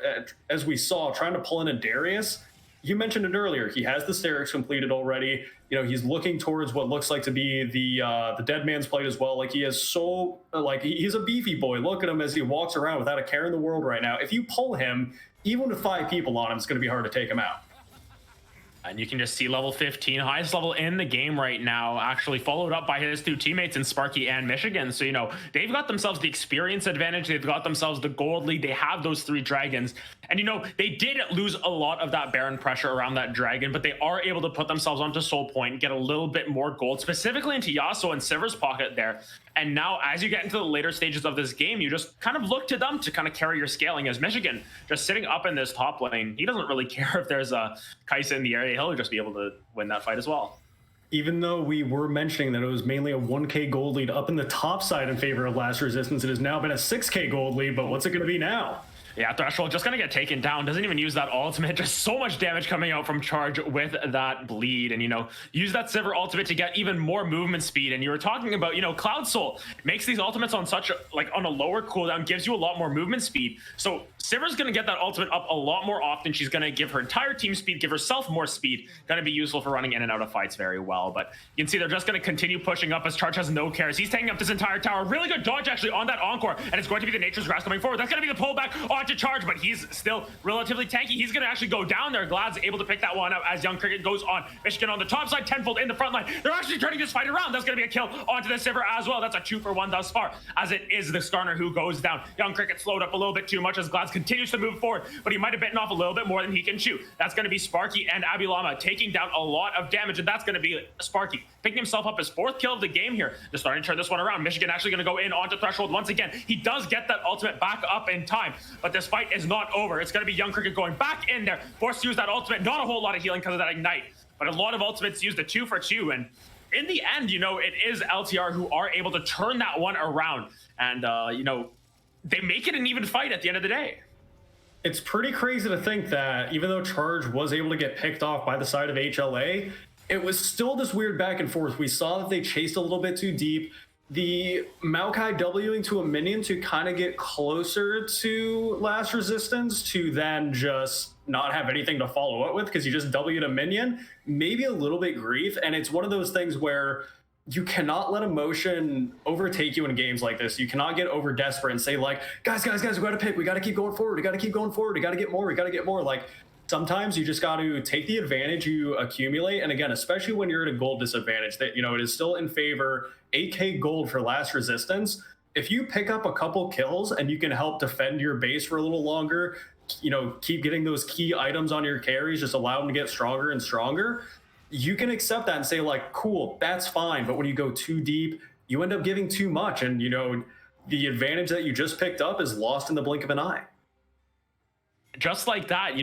as we saw, trying to pull in a Darius. You mentioned it earlier. He has the Sterix completed already. You know, he's looking towards what looks like to be the Dead Man's Plate as well. Like, he is so, like, he's a beefy boy. Look at him as he walks around without a care in the world right now. If you pull him, even with 5 people on him, it's going to be hard to take him out. And you can just see level 15, highest level in the game right now, actually followed up by his 2 teammates in Sparky and Michigan. So, you know, they've got themselves the experience advantage. They've got themselves the gold lead. They have those 3 dragons. And, you know, they did lose a lot of that Baron pressure around that dragon, but they are able to put themselves onto Soul Point, get a little bit more gold, specifically into Yasuo and Sivir's pocket there. And now, as you get into the later stages of this game, you just kind of look to them to kind of carry your scaling. As Michigan just sitting up in this top lane, he doesn't really care if there's a Kai'Sa in the area. He'll just be able to win that fight as well. Even though we were mentioning that it was mainly a 1k gold lead up in the top side in favor of Last Resistance, it has now been a 6k gold lead, but what's it going to be now? Yeah, Threshold just gonna get taken down. Doesn't even use that ultimate. Just so much damage coming out from Charge with that bleed. And, use that Sivir ultimate to get even more movement speed. And you were talking about, Cloud Soul makes these ultimates on such on a lower cooldown, gives you a lot more movement speed. So Sivir's gonna get that ultimate up a lot more often. She's gonna give her entire team speed, give herself more speed. Gonna be useful for running in and out of fights very well. But you can see they're just gonna continue pushing up as Charge has no cares. He's taking up this entire tower. Really good dodge actually on that Encore. And it's going to be the Nature's Grasp coming forward. That's gonna be the pullback onto Charge, but he's still relatively tanky. He's gonna actually go down there. Glad's able to pick that one up as Young Cricket goes on. Michigan on the top side, tenfold in the front line. They're actually turning this fight around. That's gonna be a kill onto the Sivir as well. That's a 2-for-1 thus far, as it is the Skarner who goes down. Young Cricket slowed up a little bit too much as Glad's continues to move forward, but he might have bitten off a little bit more than he can chew. That's gonna be Sparky and Abby Llama taking down a lot of damage, and that's gonna be Sparky picking himself up his 4th kill of the game here. They're starting to turn this one around. Michigan actually gonna go in onto Threshold once again. He does get that ultimate back up in time, but this fight is not over. It's gonna be Young Cricket going back in there, forced to use that ultimate. Not a whole lot of healing because of that Ignite, but a lot of ultimates used a 2-for-2. And in the end, it is LTR who are able to turn that one around. And, they make it an even fight at the end of the day. It's pretty crazy to think that even though Charge was able to get picked off by the side of HLA, it was still this weird back and forth. We saw that they chased a little bit too deep. The Maokai Wing to a minion to kind of get closer to Last Resistance to then just not have anything to follow up with because you just W'd a minion, maybe a little bit grief. And it's one of those things where you cannot let emotion overtake you in games like this. You cannot get over desperate and say like, guys, we got to pick. We got to keep going forward. We got to keep going forward. We got to get more. We got to get more. Like, sometimes you just got to take the advantage you accumulate. And again, especially when you're at a gold disadvantage, that, it is still in favor 8K gold for Last Resistance. If you pick up a couple kills and you can help defend your base for a little longer, keep getting those key items on your carries, just allow them to get stronger and stronger, you can accept that and say like, cool, that's fine. But when you go too deep, you end up giving too much. And, the advantage that you just picked up is lost in the blink of an eye. Just like that,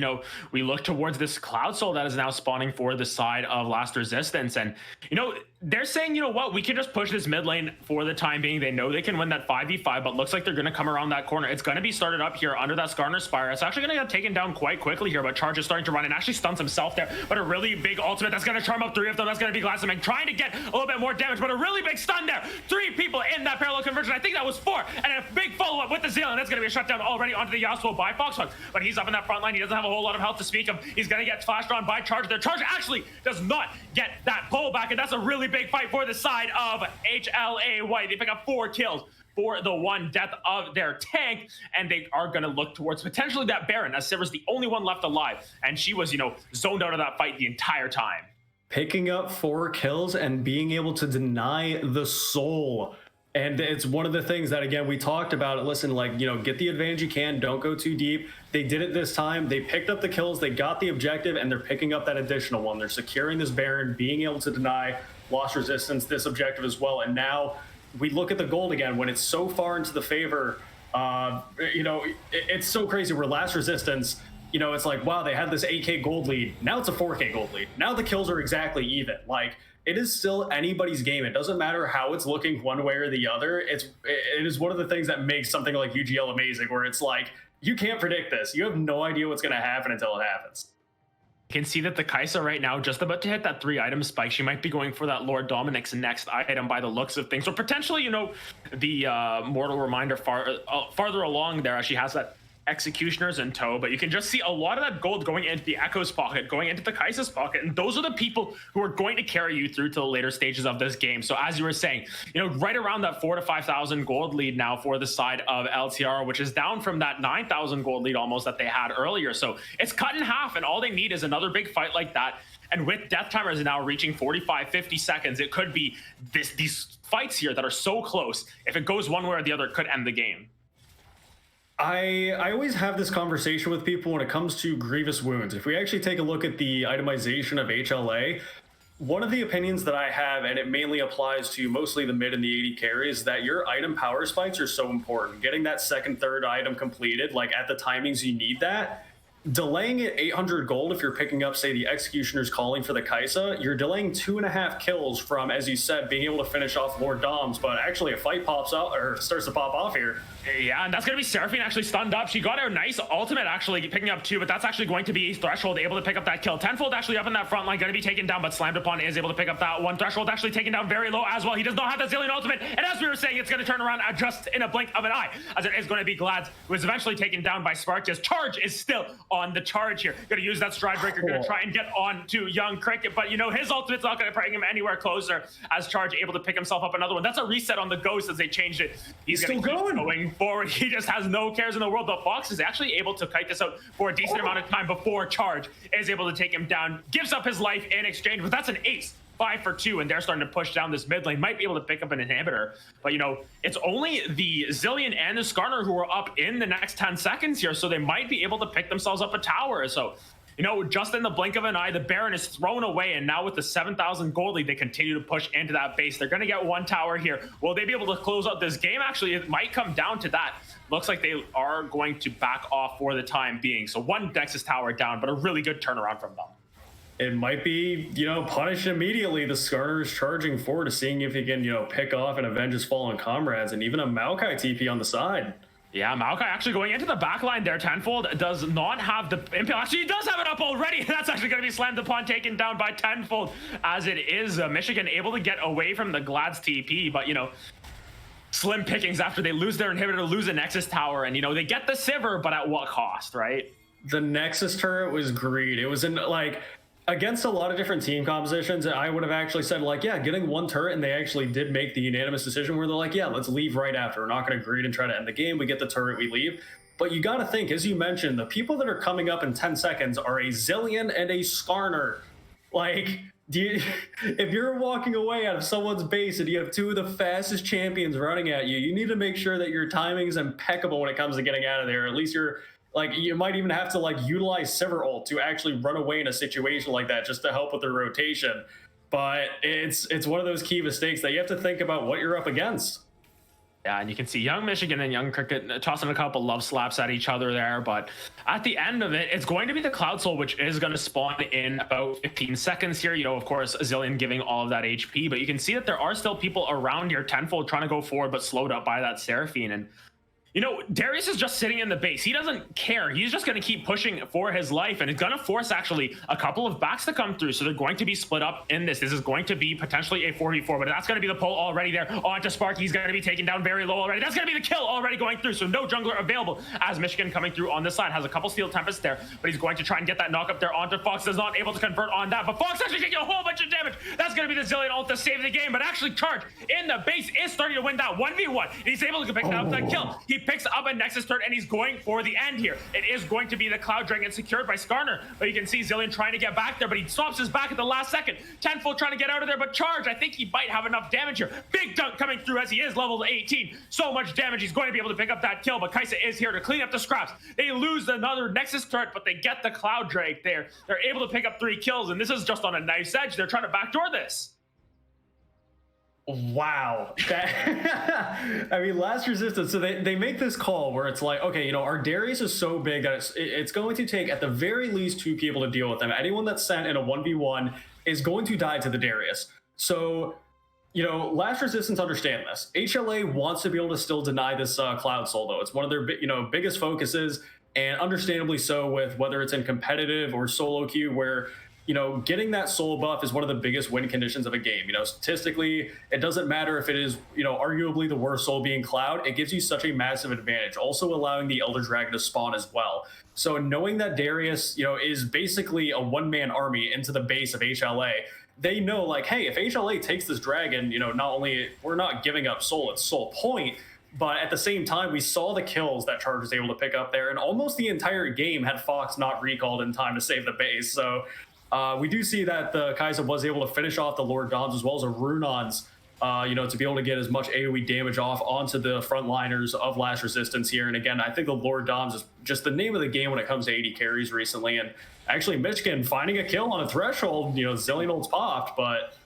we look towards this Cloud Soul that is now spawning for the side of Last Resistance. And, they're saying, we can just push this mid lane for the time being. They know they can win that 5v5, but looks like they're going to come around that corner. It's going to be started up here under that Skarner Spire. It's actually going to get taken down quite quickly here, but Charge is starting to run and actually stuns himself there. But a really big ultimate that's going to charm up 3 of them. That's going to be Glassman trying to get a little bit more damage, but a really big stun there. 3 people in that parallel conversion. I think that was 4. And a big follow-up with the Zeal, and that's going to be a shutdown already onto the Yasuo by Foxhawk. But he's up in that front line. He doesn't have a whole lot of health to speak of. He's going to get flashed on by Charge there. Charge actually does not get that pullback, and that's a really big fight for the side of HLA White. They pick up 4 kills for the 1 death of their tank, and they are going to look towards potentially that Baron, as Sivir's the only one left alive, and she was, zoned out of that fight the entire time. Picking up 4 kills and being able to deny the soul. And it's one of the things that, again, we talked about. Listen, get the advantage you can. Don't go too deep. They did it this time. They picked up the kills. They got the objective, and they're picking up that additional one. They're securing this Baron, being able to deny Lost Resistance this objective as well. And now we look at the gold again when it's so far into the favor. It's so crazy where Last Resistance, it's like, wow, they had this 8K gold lead. Now it's a 4K gold lead. Now the kills are exactly even. Like, it is still anybody's game. It doesn't matter how it's looking one way or the other. It is one of the things that makes something like UGL amazing, where it's like, you can't predict this. You have no idea what's going to happen until it happens. You can see that the Kaisa right now just about to hit that 3-item spike. She might be going for that Lord Dominic's next item by the looks of things, or potentially, the Mortal Reminder farther along there, as she has that Executioners in tow. But you can just see a lot of that gold going into the Echo's pocket, going into the Kaisa's pocket, and those are the people who are going to carry you through to the later stages of this game. So as you were saying, right around that 4,000 to 5,000 gold lead now for the side of LTR, which is down from that 9,000 gold lead almost that they had earlier. So it's cut in half, and all they need is another big fight like that. And with death timers now reaching 45, 50 seconds, it could be these fights here that are so close. If it goes one way or the other, it could end the game. I always have this conversation with people when it comes to grievous wounds. If we actually take a look at the itemization of HLA, one of the opinions that I have, and it mainly applies to mostly the mid and the 80 carries, that your item power spikes are so important. Getting that second, third item completed, like at the timings you need that, delaying it 800 gold if you're picking up, say, the Executioner's Calling for the Kaisa, you're delaying 2.5 kills from, as you said, being able to finish off Lord Doms. But actually, a fight pops out or starts to pop off here. Yeah, and that's going to be Seraphine actually stunned up. She got a nice ultimate actually picking up 2, but that's actually going to be Threshold able to pick up that kill. Tenfold actually up in that front line, going to be taken down, but Slammed Upon is able to pick up that one. Threshold actually taken down very low as well. He does not have that Zillion ultimate, and as we were saying, it's going to turn around just in a blink of an eye, as it is going to be Glads, who is eventually taken down by Sparkus. Charge is still on the charge here. Going to use that Stride Breaker, going to try and get on to Young Cricket, but you know, his ultimate's not going to bring him anywhere closer, as Charge able to pick himself up another one. That's a reset on the Ghost as they changed it. He's still going forward. He just has no cares in the world, but Fox is actually able to kite this out for a decent amount of time before Charge is able to take him down, gives up his life in exchange, but that's an ace. 5 for 2, and they're starting to push down this mid lane. Might be able to pick up an inhibitor, but you know, it's only the Zillion and the Skarner who are up in the next 10 seconds here, so they might be able to pick themselves up a tower. So, you know, just in the blink of an eye, the Baron is thrown away, and now with the 7,000 gold lead, they continue to push into that base. They're going to get one tower here. Will they be able to close out this game? Actually, it might come down to that. Looks like they are going to back off for the time being. So one Nexus tower down, but a really good turnaround from them. It might be, you know, punished immediately. The Skarner is charging forward to seeing if he can, you know, pick off and avenge his fallen comrades, and even a Maokai TP on the side. Yeah, Maokai actually going into the back line there. Tenfold does not have the impale. Actually, he does have it up already. That's actually going to be slammed upon, taken down by Tenfold, as it is Michigan able to get away from the Glad's TP, but, you know, slim pickings after they lose their inhibitor, lose a Nexus tower, and, you know, they get the Sivir, but at what cost, right? The Nexus turret was greed. It was in, like, against a lot of different team compositions, I would have actually said, like, yeah, getting one turret, and they actually did make the unanimous decision where they're like, yeah, let's leave right after. We're not going to greed and try to end the game. We get the turret, we leave. But you got to think, as you mentioned, the people that are coming up in 10 seconds are a Zillion and a Skarner. Like, if you're walking away out of someone's base and you have 2 of the fastest champions running at you, you need to make sure that your timing is impeccable when it comes to getting out of there. At least you're, like, you might even have to, like, utilize Sivir ult to actually run away in a situation like that just to help with the rotation. But it's one of those key mistakes that you have to think about what you're up against. Yeah, and you can see Young Michigan and Young Cricket tossing a couple love slaps at each other there, but at the end of it, it's going to be the Cloud Soul, which is going to spawn in about 15 seconds here. You know, of course, Zillion giving all of that HP, but you can see that there are still people around here, Tenfold trying to go forward, but slowed up by that Seraphine. And you know, Darius is just sitting in the base. He doesn't care. He's just going to keep pushing for his life, and it's going to force actually a couple of backs to come through. So they're going to be split up in this. This is going to be potentially a 4v4, but that's going to be the pull already there onto Spark. He's going to be taken down very low already. That's going to be the kill already going through. So no jungler available, as Michigan coming through on this side has a couple Steel Tempests there, but he's going to try and get that knock up there onto Fox. Is not able to convert on that, but Fox actually taking a whole bunch of damage. That's going to be the Zillion ult to save the game, but actually Charge in the base is starting to win that 1v1. He's able to pick up that kill. He picks up a Nexus turret, and he's going for the end here. It is going to be the Cloud Dragon secured by Skarner, but you can see Zillion trying to get back there, but he stops his back at the last second. Tenfold trying to get out of there, but Charge, I think he might have enough damage here. Big dunk coming through as he is level 18. So much damage, he's going to be able to pick up that kill, but Kaisa is here to clean up the scraps. They lose another Nexus turret, but they get the Cloud Drake there. They're able to pick up 3 kills, and this is just on a knife's edge. They're trying to backdoor this. Wow. I mean, Last Resistance, so they make this call where it's like, okay, you know, our Darius is so big that it's going to take at the very least 2 people to deal with them. Anyone that's sent in a 1v1 is going to die to the Darius. So, you know, Last Resistance understand this. HLA wants to be able to still deny this Cloud Soul, though. It's one of their, you know, biggest focuses, and understandably so, with whether it's in competitive or solo queue, where, you know, getting that soul buff is one of the biggest win conditions of a game. You know, statistically, it doesn't matter if it is, you know, arguably the worst soul being Cloud, it gives you such a massive advantage. Also allowing the Elder Dragon to spawn as well. So knowing that Darius, you know, is basically a one-man army into the base of HLA, they know, like, hey, if HLA takes this dragon, you know, not only we're not giving up soul, it's soul point, but at the same time, we saw the kills that Charge was able to pick up there, and almost the entire game had Fox not recalled in time to save the base. So we do see that the Kaisa was able to finish off the Lord Doms as well as the Runons, you know, to be able to get as much AoE damage off onto the frontliners of Last Resistance here. And again, I think the Lord Doms is just the name of the game when it comes to 80 carries recently. And actually, Michigan finding a kill on a threshold, you know, Zillion ults popped, but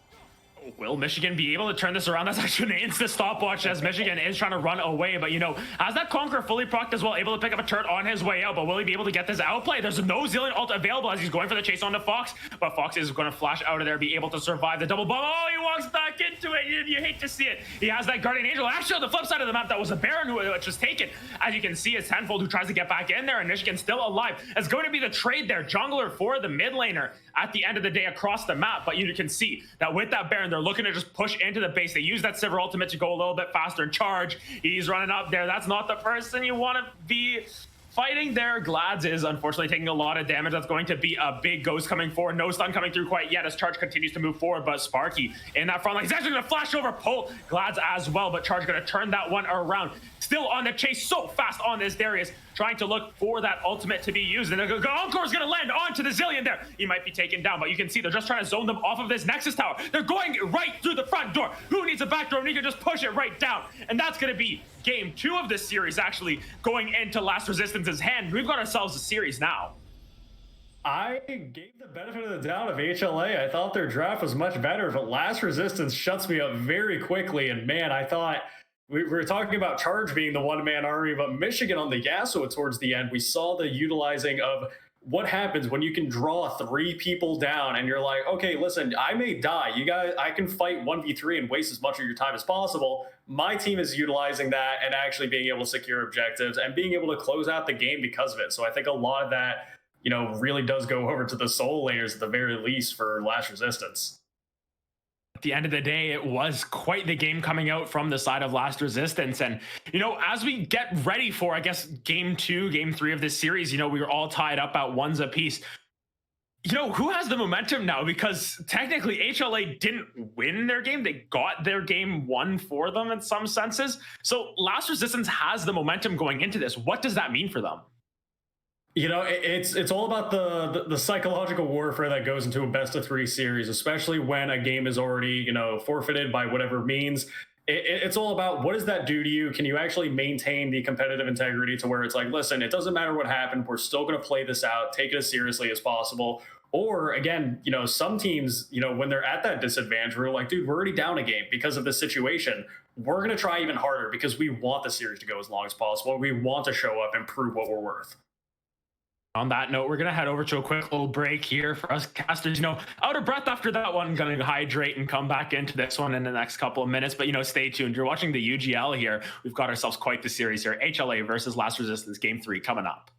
Will Michigan be able to turn this around? That's actually an instant stopwatch as Michigan is trying to run away. But, as that Conqueror fully procced as well, able to pick up a turret on his way out. But will he be able to get this outplay? There's no Zillion ult available as he's going for the chase onto Fox. But Fox is going to flash out of there, be able to survive the double bomb. Oh, he walks back into it. You hate to see it. He has that Guardian Angel. Actually, on the flip side of the map, that was a Baron which was taken. As you can see, it's Tenfold who tries to get back in there, and Michigan still alive. It's going to be the trade there. Jungler for the mid laner at the end of the day across the map. But you can see that with that Baron, they're looking to just push into the base. They use that Sivir ultimate to go a little bit faster and charge. He's running up there. That's not the person you want to be fighting there. Glads is unfortunately taking a lot of damage. That's going to be a big ghost coming forward. No stun coming through quite yet as Charge continues to move forward, but Sparky in that front line, he's actually going to flash over pull Glads as well, but Charge going to turn that one around. Still on the chase so fast on this Darius, trying to look for that ultimate to be used, and the Encore is going to land onto the Zillion there. He might be taken down, but you can see they're just trying to zone them off of this Nexus tower. They're going right through the front door. Who needs a back door? And he can just push it right down, and that's going to be game 2 of this series, actually going into Last Resistance's hand. We've got ourselves a series now. I gave the benefit of the doubt of HLA. I thought their draft was much better, but Last Resistance shuts me up very quickly, and man, I thought we were talking about Charge being the one-man army, but Michigan on the Yasuo towards the end, we saw the utilizing of what happens when you can draw 3 people down and you're like, okay, listen, I may die. You guys, I can fight 1v3 and waste as much of your time as possible. My team is utilizing that and actually being able to secure objectives and being able to close out the game because of it. So I think a lot of that, really does go over to the soul layers at the very least for Last Resistance. At the end of the day, it was quite the game coming out from the side of Last Resistance. And, as we get ready for, I guess, game 2, game 3 of this series, we were all tied up at 1s apiece. Who has the momentum now? Because technically HLA didn't win their game. They got their game won for them in some senses. So Last Resistance has the momentum going into this. What does that mean for them? It's all about the psychological warfare that goes into a best-of-3 series, especially when a game is already, forfeited by whatever means. It's all about what does that do to you? Can you actually maintain the competitive integrity to where it's like, listen, it doesn't matter what happened. We're still going to play this out, take it as seriously as possible. Or again, some teams, when they're at that disadvantage, we're like, dude, we're already down a game because of this situation. We're going to try even harder because we want the series to go as long as possible. We want to show up and prove what we're worth. On that note, we're going to head over to a quick little break here for us casters. Out of breath after that one, going to hydrate and come back into this one in the next couple of minutes. But, stay tuned. You're watching the UGL here. We've got ourselves quite the series here. HLA versus Last Resistance Game 3 coming up.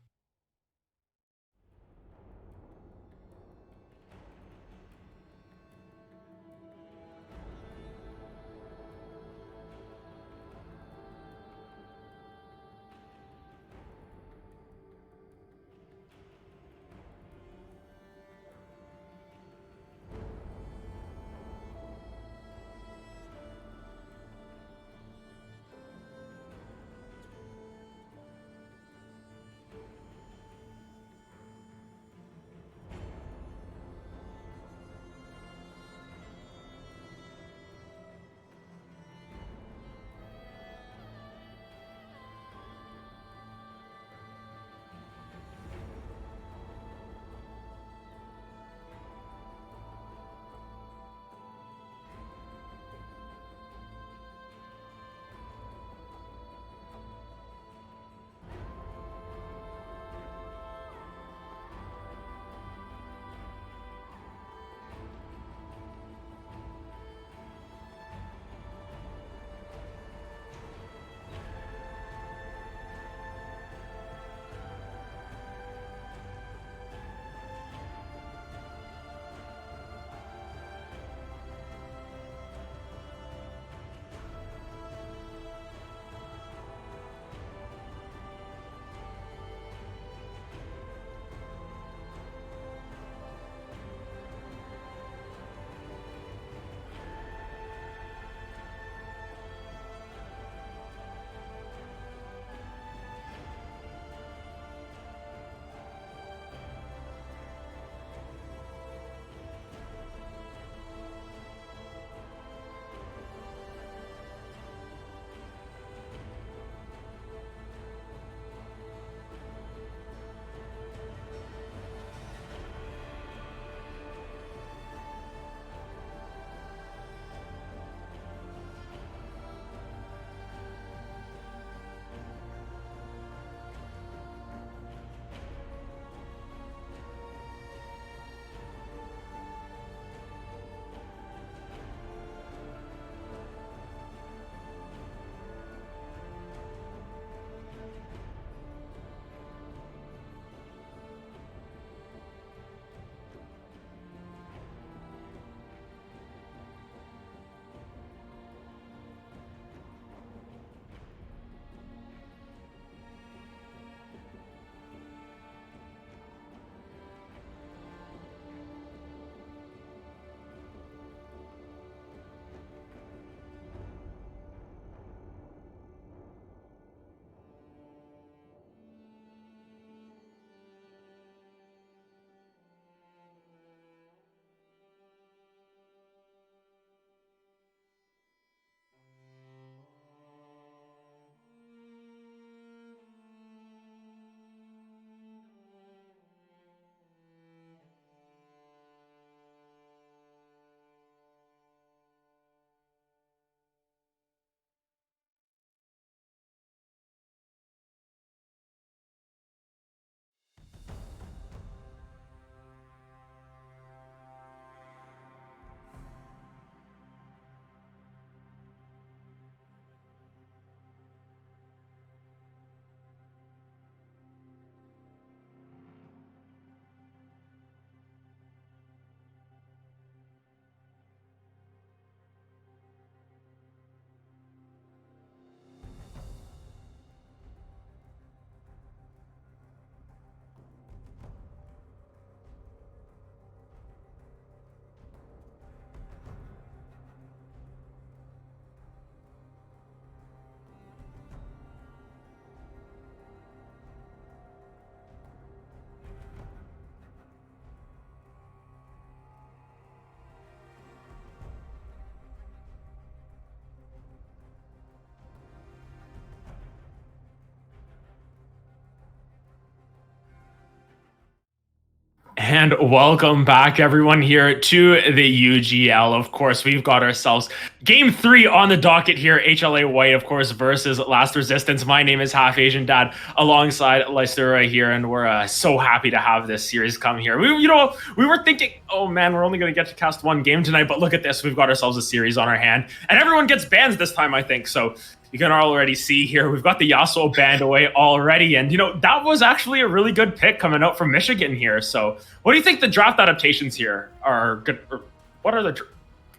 And welcome back, everyone, here to the UGL. Of course, we've got ourselves game 3 on the docket here. HLA White, of course, versus Last Resistance. My name is Half Asian Dad, alongside Lysura here, and we're so happy to have this series come here. We were thinking, oh man, we're only going to get to cast one game tonight, but look at this. We've got ourselves a series on our hand, and everyone gets bans this time, I think. So you can already see here, we've got the Yasuo banned away already. And, that was actually a really good pick coming out from Michigan here. So what do you think the draft adaptations here are good? Or what are the...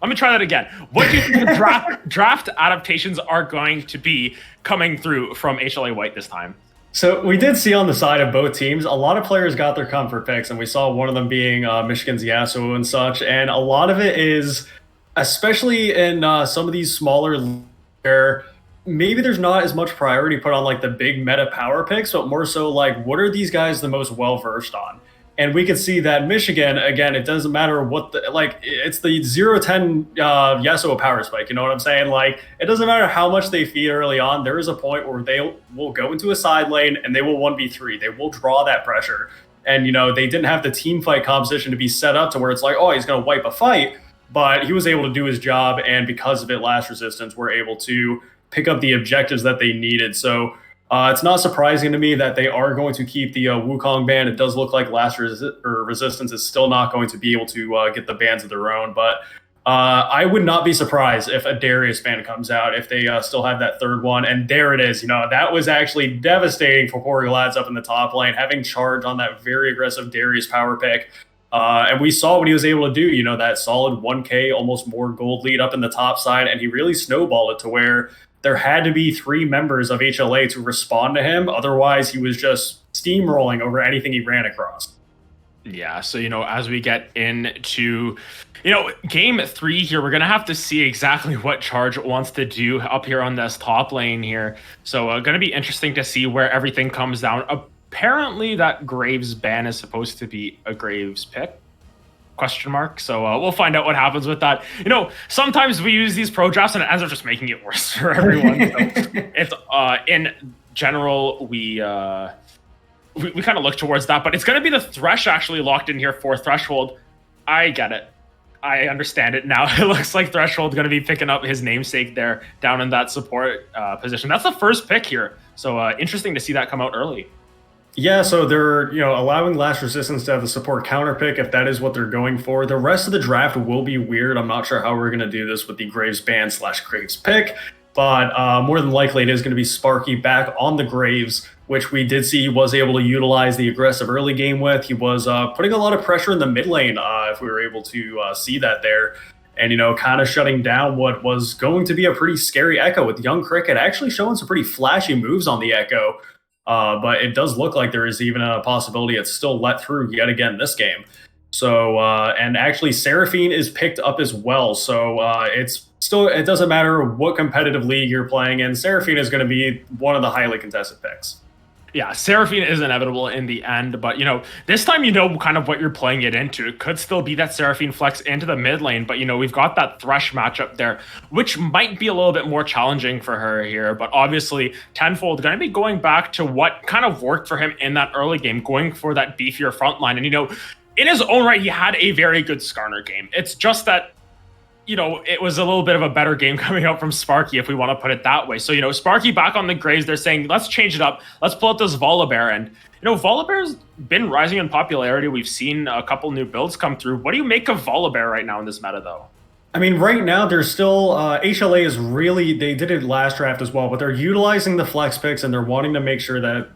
Let me try that again. What do you think the draft adaptations are going to be coming through from HLA White this time? So we did see on the side of both teams, a lot of players got their comfort picks, and we saw one of them being Michigan's Yasuo and such. And a lot of it is, especially in some of these smaller where maybe there's not as much priority put on like the big meta power picks, but more so like what are these guys the most well versed on? And we can see that Michigan, again, it doesn't matter what it's the 0-10 Yasuo power spike. You know what I'm saying? Like, it doesn't matter how much they feed early on. There is a point where they will go into a side lane and they will 1v3. They will draw that pressure. And, they didn't have the team fight composition to be set up to where it's like, oh, he's going to wipe a fight. But he was able to do his job. And because of it, Last Resistance were able to pick up the objectives that they needed. So it's not surprising to me that they are going to keep the Wukong ban. It does look like Resistance is still not going to be able to get the bans of their own. But I would not be surprised if a Darius ban comes out, if they still have that third one. And there it is. That was actually devastating for poor Glad's up in the top lane, having charge on that very aggressive Darius power pick. And we saw what he was able to do, that solid 1K, almost more gold lead up in the top side. And he really snowballed it to where there had to be 3 members of HLA to respond to him. Otherwise, he was just steamrolling over anything he ran across. Yeah, so, as we get into, game 3 here, we're going to have to see exactly what Charge wants to do up here on this top lane here. So going to be interesting to see where everything comes down. Apparently, that Graves ban is supposed to be a Graves pick. Question mark. So we'll find out what happens with that. Sometimes we use these pro drafts and it ends up just making it worse for everyone. So it's in general, we kind of look towards that, but it's going to be the Thresh actually locked in here for Threshold. I get it. I understand it now. It looks like Threshold going to be picking up his namesake there down in that support position. That's the first pick here. So interesting to see that come out early. Yeah, so they're allowing Last Resistance to have the support counter pick if that is what they're going for. The rest of the draft will be weird. I'm not sure how we're going to do this with the Graves ban / Graves pick, but more than likely it is going to be Sparky back on the Graves, which we did see he was able to utilize the aggressive early game with. He was putting a lot of pressure in the mid lane if we were able to see that there. And, kind of shutting down what was going to be a pretty scary Echo with Young Cricket actually showing some pretty flashy moves on the Echo. But it does look like there is even a possibility it's still let through yet again this game. So, and actually Seraphine is picked up as well. So it doesn't matter what competitive league you're playing in. Seraphine is going to be one of the highly contested picks. Yeah, Seraphine is inevitable in the end, but this time kind of what you're playing it into. It could still be that Seraphine flex into the mid lane, but we've got that Thresh matchup there, which might be a little bit more challenging for her here. But obviously, Tenfold going to be going back to what kind of worked for him in that early game, going for that beefier front line. And in his own right, he had a very good Skarner game. It's just that it was a little bit of a better game coming out from Sparky, if we want to put it that way. So, Sparky back on the Graves, they're saying, let's change it up. Let's pull out this Volibear. And, Volibear's been rising in popularity. We've seen a couple new builds come through. What do you make of Volibear right now in this meta, though? I mean, right now, there's still, HLA is really, they did it last draft as well, but they're utilizing the flex picks and they're wanting to make sure that,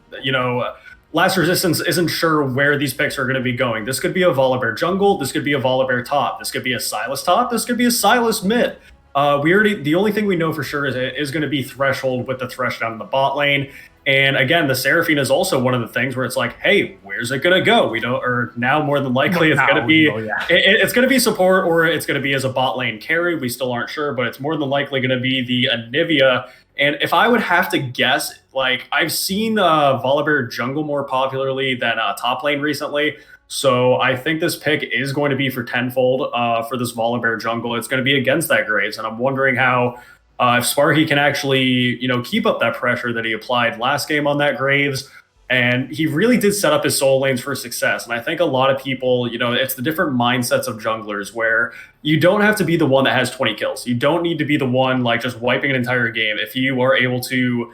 Last Resistance isn't sure where these picks are going to be going. This could be a Volibear jungle. This could be a Volibear top. This could be a Sylas top. This could be a Sylas mid. The only thing we know for sure is it is going to be Threshold with the Thresh down in the bot lane. And again, the Seraphine is also one of the things where it's like, hey, where's it going to go? We don't, or now more than likely it's going to be, it's going to be support or it's going to be as a bot lane carry. We still aren't sure, but it's more than likely going to be the Anivia. And if I would have to guess, I've seen Volibear jungle more popularly than top lane recently. So I think this pick is going to be for Tenfold for this Volibear jungle. It's going to be against that Graves. And I'm wondering how if Sparky can actually, keep up that pressure that he applied last game on that Graves, And he really did set up his soul lanes for success. And I think a lot of people, it's the different mindsets of junglers where you don't have to be the one that has 20 kills. You don't need to be the one like just wiping an entire game. If you are able to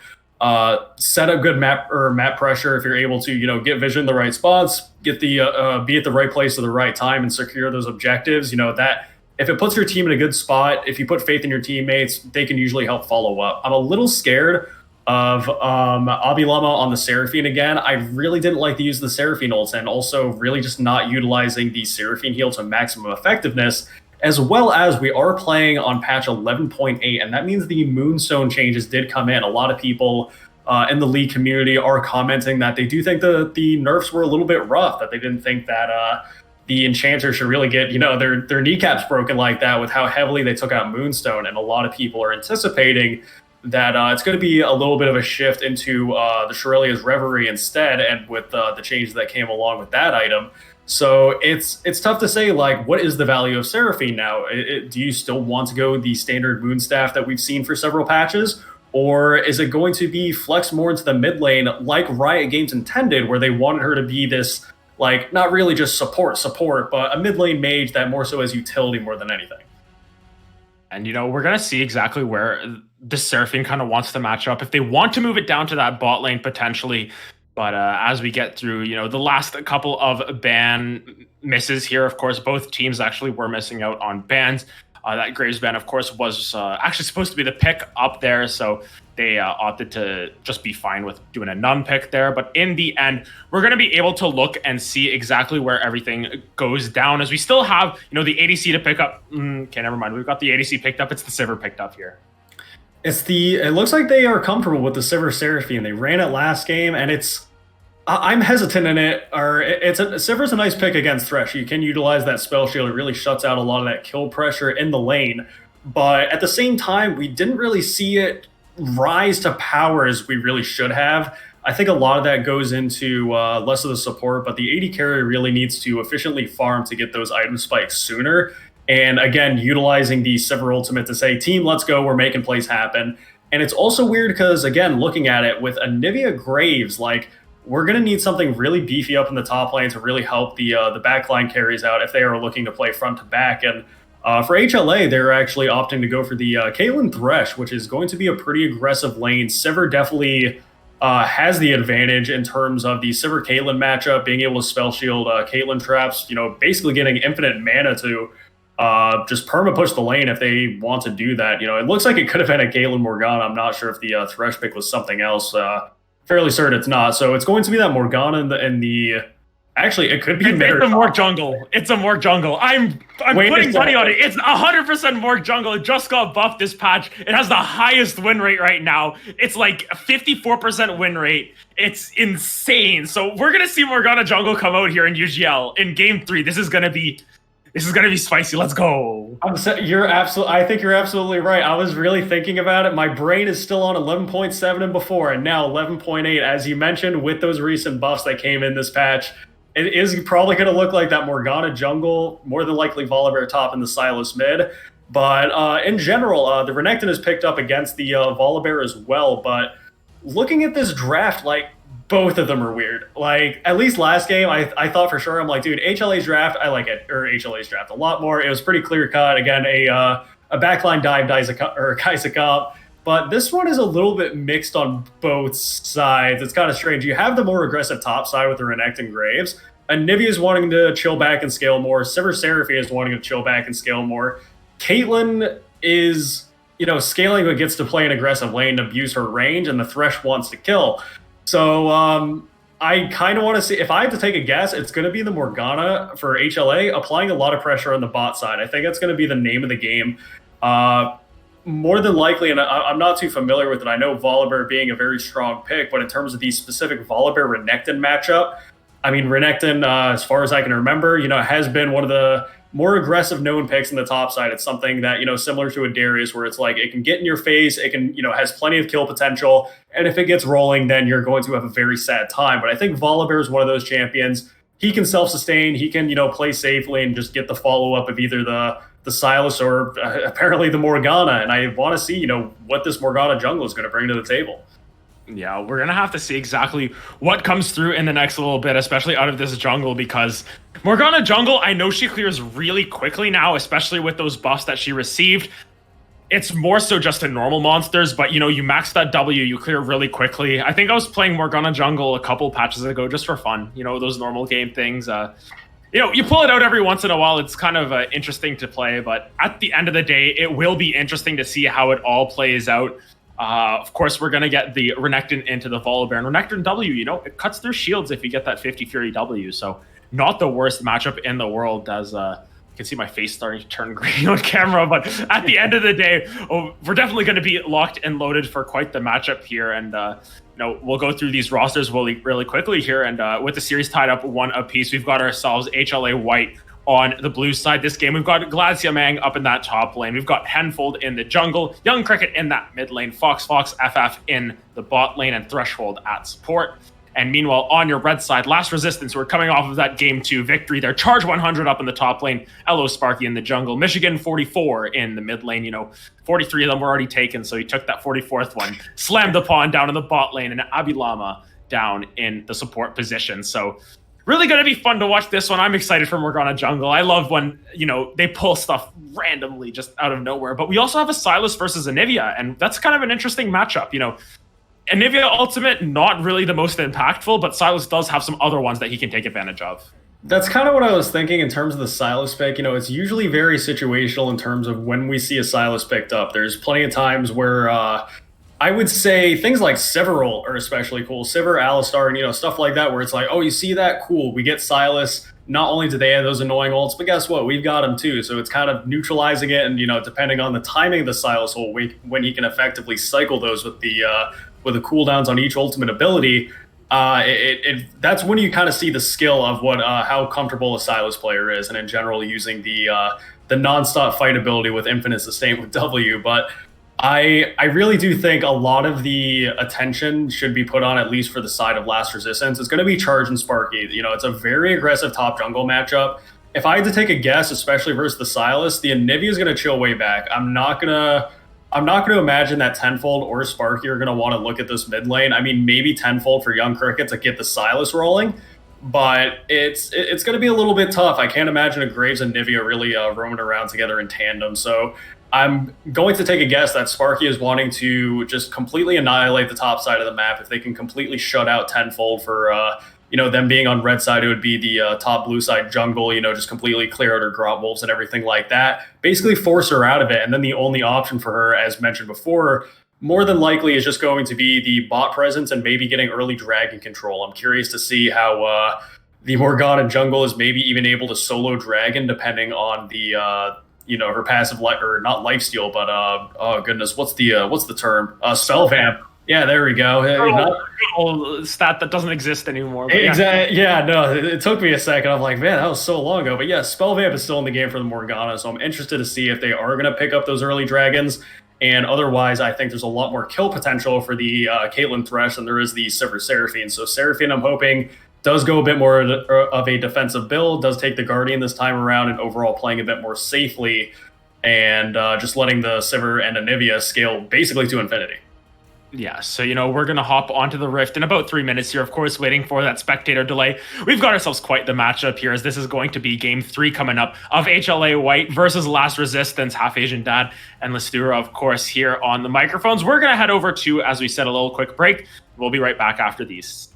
set up good map pressure, if you're able to, get vision in the right spots, get the be at the right place at the right time and secure those objectives, that if it puts your team in a good spot, if you put faith in your teammates, they can usually help follow up. I'm a little scared of Abilama on the Seraphine again. I really didn't like the use of the Seraphine ult, and also really just not utilizing the Seraphine heal to maximum effectiveness, as well as we are playing on patch 11.8, and that means the Moonstone changes did come in. A lot of people in the League community are commenting that they do think the nerfs were a little bit rough, that they didn't think that the Enchanter should really get, their kneecaps broken like that with how heavily they took out Moonstone, and a lot of people are anticipating that it's going to be a little bit of a shift into the Shurelia's Reverie instead, and with the changes that came along with that item. So it's tough to say, like, what is the value of Seraphine now? Do you still want to go the standard Moonstaff that we've seen for several patches? Or is it going to be flexed more into the mid lane like Riot Games intended, where they wanted her to be this, like, not really just support, but a mid lane mage that more so as utility more than anything? And, we're going to see exactly where the Seraphine kind of wants to match up. If they want to move it down to that bot lane, potentially. But as we get through, the last couple of ban misses here, of course, both teams actually were missing out on bans. That Graves ban, of course, was actually supposed to be the pick up there. So they opted to just be fine with doing a none pick there. But in the end, we're going to be able to look and see exactly where everything goes down, as we still have, the ADC to pick up. Okay, never mind. We've got the ADC picked up. It's the Sivir picked up here. It looks like they are comfortable with the Sivir Seraphine. They ran it last game, and I'm hesitant in it. Sivir's a nice pick against Thresh. You can utilize that spell shield. It really shuts out a lot of that kill pressure in the lane. But at the same time, we didn't really see it rise to power as we really should have. I think a lot of that goes into less of the support, but the AD carry really needs to efficiently farm to get those item spikes sooner. And again, utilizing the Sivir ultimate to say, team, let's go, we're making plays happen. And it's also weird because, again, looking at it, with Anivia Graves, like, we're going to need something really beefy up in the top lane to really help the backline carries out if they are looking to play front to back. And for HLA, they're actually opting to go for the Caitlyn Thresh, which is going to be a pretty aggressive lane. Sivir definitely has the advantage in terms of the Sivir Caitlyn matchup, being able to spell shield Caitlyn traps, basically getting infinite mana to just perma push the lane if they want to do that. It looks like it could have been a Caitlyn Morgana. I'm not sure if the Thresh pick was something else. Fairly certain it's not. So it's going to be that Morgana and the actually, it could be it's a Morg jungle. It's a Morg jungle. I'm putting money on it. It's 100% Morg jungle. It just got buffed this patch. It has the highest win rate right now. It's like a 54% win rate. It's insane. So we're gonna see Morgana jungle come out here in UGL in game 3. This is gonna be spicy. Let's go. I think you're absolutely right. I was really thinking about it. My brain is still on 11.7 and before, and now 11.8. As you mentioned, with those recent buffs that came in this patch, it is probably going to look like that Morgana jungle, more than likely Volibear top and the Sylas mid. But in general, the Renekton is picked up against the Volibear as well. But looking at this draft, like, both of them are weird. Like, at least last game, I thought for sure, I'm like, dude, HLA's draft, I like it, or HLA's draft a lot more. It was pretty clear cut. Again, a backline dive Kai'Sa comp. But this one is a little bit mixed on both sides. It's kind of strange. You have the more aggressive top side with the Renekton Graves. Anivia is wanting to chill back and scale more. Sivir Seraphine is wanting to chill back and scale more. Caitlyn is, scaling but gets to play an aggressive lane to abuse her range, and the Thresh wants to kill. So I kind of want to see, if I had to take a guess, it's going to be the Morgana for HLA, applying a lot of pressure on the bot side. I think that's going to be the name of the game. More than likely, and I'm not too familiar with it, I know Volibear being a very strong pick, but in terms of the specific Volibear-Renekton matchup, I mean, Renekton, as far as I can remember, has been one of the more aggressive known picks in the top side. It's something that, similar to a Darius, where it's like, it can get in your face, it can, has plenty of kill potential, and if it gets rolling, then you're going to have a very sad time. But I think Volibear is one of those champions. He can self-sustain, he can, play safely and just get the follow-up of either the Sylas or apparently the Morgana. And I want to see, what this Morgana jungle is going to bring to the table. Yeah, we're gonna have to see exactly what comes through in the next little bit, especially out of this jungle, because Morgana jungle, I know she clears really quickly now, especially with those buffs that she received. It's more so just in normal monsters, but you max that W, you clear really quickly. I think I was playing Morgana jungle a couple patches ago just for fun, those normal game things. You pull it out every once in a while. It's kind of interesting to play, but at the end of the day, it will be interesting to see how it all plays out. Of course, we're going to get the Renekton into the Volibear. And Renekton W, it cuts through shields if you get that 50 Fury W. So not the worst matchup in the world, as you can see my face starting to turn green on camera. But at the end of the day, we're definitely going to be locked and loaded for quite the matchup here. And we'll go through these rosters really quickly here. And with the series tied up 1 apiece, we've got ourselves HLA White on the blue side this game. We've got Glacia Mang up in that top lane. We've got Henfold in the jungle, Young Cricket in that mid lane, Fox FF in the bot lane, and Threshold at support. And meanwhile, on your red side, Last Resistance, we're coming off of that Game 2 victory there. Charge 100 up in the top lane, Elo Sparky in the jungle, Michigan 44 in the mid lane. 43 of them were already taken, so he took that 44th one, slammed the pawn down in the bot lane, and Abulama down in the support position. So really going to be fun to watch this one. I'm excited for Morgana jungle. I love when, they pull stuff randomly just out of nowhere. But we also have a Sylas versus Anivia, and that's kind of an interesting matchup. Anivia ultimate, not really the most impactful, but Sylas does have some other ones that he can take advantage of. That's kind of what I was thinking in terms of the Sylas pick. It's usually very situational in terms of when we see a Sylas picked up. There's plenty of times where I would say things like Several are especially cool. Sivir, Alistar, and stuff like that, where it's like, oh, you see that? Cool. We get Sylas. Not only do they have those annoying ults, but guess what? We've got them too. So it's kind of neutralizing it, and depending on the timing of the Sylas ult, when he can effectively cycle those with the cooldowns on each ultimate ability, that's when you kind of see the skill of how comfortable a Sylas player is, and in general using the nonstop fight ability with infinite sustain with W. But I really do think a lot of the attention should be put on, at least for the side of Last Resistance. It's going to be Charge and Sparky. It's a very aggressive top jungle matchup. If I had to take a guess, especially versus the Sylas, the Anivia is going to chill way back. I'm not going to imagine that Tenfold or Sparky are going to want to look at this mid lane. I mean, maybe Tenfold for Young Cricket to get the Sylas rolling, but it's going to be a little bit tough. I can't imagine a Graves and Nivea really roaming around together in tandem. So I'm going to take a guess that Sparky is wanting to just completely annihilate the top side of the map. If they can completely shut out Tenfold for them being on red side, it would be the top blue side jungle, just completely clear out her Grot Wolves and everything like that. Basically force her out of it. And then the only option for her, as mentioned before, more than likely is just going to be the bot presence and maybe getting early dragon control. I'm curious to see how the Morgana jungle is maybe even able to solo dragon, depending on the her passive or not lifesteal, but oh goodness, what's the term? Spell vamp. Yeah, there we go. Old stat that doesn't exist anymore. Exactly. Yeah, no, it took me a second. I'm like, man, that was so long ago. But yeah, Spell Vamp is still in the game for the Morgana, so I'm interested to see if they are going to pick up those early dragons. And otherwise, I think there's a lot more kill potential for the Caitlyn Thresh than there is the Sivir Seraphine. So Seraphine, I'm hoping, does go a bit more of a defensive build, does take the Guardian this time around, and overall playing a bit more safely, and just letting the Sivir and Anivia scale basically to infinity. Yeah, so, we're going to hop onto the Rift in about 3 minutes here, of course, waiting for that spectator delay. We've got ourselves quite the matchup here, as this is going to be Game 3 coming up of HLA White versus Last Resistance, Half Asian Dad, and Listura, of course, here on the microphones. We're going to head over to, as we said, a little quick break. We'll be right back after these.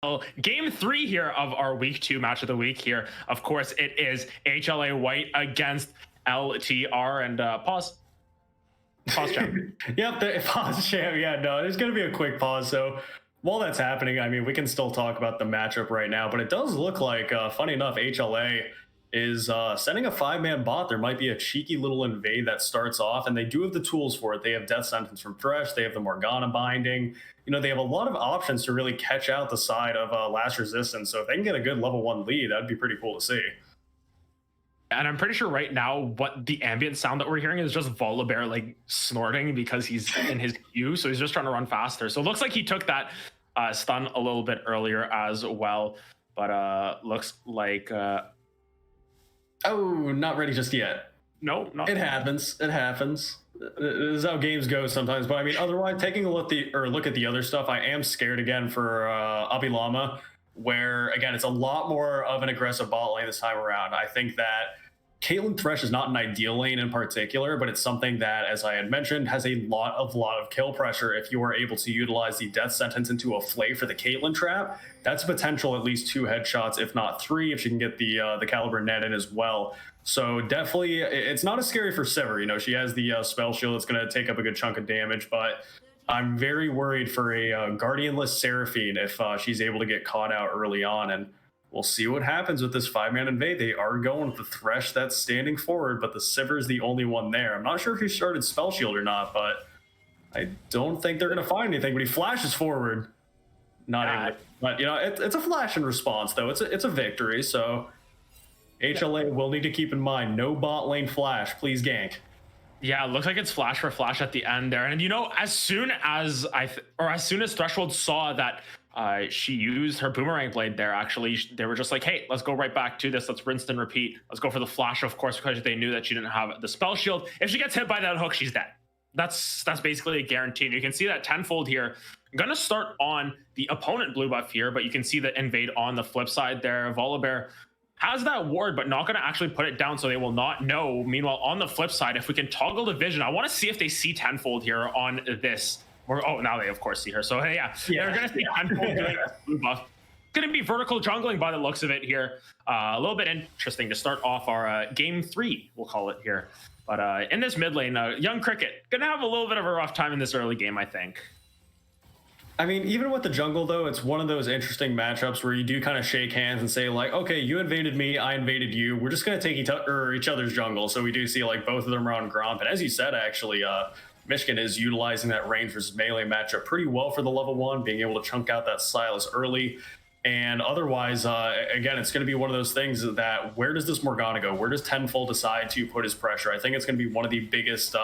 Well, game 3 here of our week 2 match of the week here. Of course, it is HLA White against LTR. And pause, champ. Yep, the pause champ. Yeah, no, there's going to be a quick pause. So while that's happening, I mean, we can still talk about the matchup right now, but it does look like, funny enough, HLA is sending a 5-man bot. There might be a cheeky little invade that starts off, and they do have the tools for it. They have Death Sentence from Thresh. They have the Morgana binding. You know, they have a lot of options to really catch out the side of Last Resistance. So if they can get a good level 1 lead, that'd be pretty cool to see. And I'm pretty sure right now what the ambient sound that we're hearing is just Volibear like snorting because he's in his queue. So he's just trying to run faster. So it looks like he took that stun a little bit earlier as well. But looks like... oh, not ready just yet. No, not it happens. It happens. This is how games go sometimes. But I mean, otherwise, taking a look at the other stuff, I am scared again for Abhilama, where again it's a lot more of an aggressive bot lane this time around. I think that Caitlyn Thresh is not an ideal lane in particular, but it's something that, as I had mentioned, has a lot of kill pressure. If you are able to utilize the Death Sentence into a flay for the Caitlyn trap, that's a potential at least 2 headshots, if not 3, if she can get the Caliber net in as well. So definitely, it's not as scary for Sivir. You know, she has the spell shield that's going to take up a good chunk of damage, but I'm very worried for a Guardianless Seraphine if she's able to get caught out early on, and we'll see what happens with this 5-man invade. They are going with the Thresh that's standing forward, but the Sivir is the only one there. I'm not sure if he started spell shield or not, but I don't think they're going to find anything. But he flashes forward, not able. But you know, it's a flash in response though. It's a victory, so HLA will need to keep in mind no bot lane flash. Please gank. Yeah, it looks like it's flash for flash at the end there. And you know, as soon as Threshold saw that she used her boomerang blade there, actually they were just like, hey, let's go right back to this, let's rinse and repeat, let's go for the flash, of course, because they knew that she didn't have the spell shield. If she gets hit by that hook, she's dead. That's basically a guarantee. And you can see that tenfold here. I'm gonna start on the opponent blue buff here, but you can see the invade on the flip side there. Volibear has that ward, but not going to actually put it down, so they will not know. Meanwhile, on the flip side, if we can toggle the vision, I want to see if they see tenfold here on this. Or, oh, now they of course see her. So hey, yeah. They're going to see tenfold doing this blue buff. It's going to be vertical jungling by the looks of it here. A little bit interesting to start off our game 3, we'll call it here. But in this mid lane, Young Cricket going to have a little bit of a rough time in this early game, I think. I mean, even with the jungle, though, it's one of those interesting matchups where you do kind of shake hands and say, like, okay, you invaded me, I invaded you. We're just going to take each other's jungle. So we do see, like, both of them are on Gromp. And as you said, actually, Michigan is utilizing that range versus melee matchup pretty well for the level 1, being able to chunk out that Silas early. And otherwise, again, it's going to be one of those things that where does this Morgana go? Where does Tenfold decide to put his pressure? I think it's going to be one of the biggest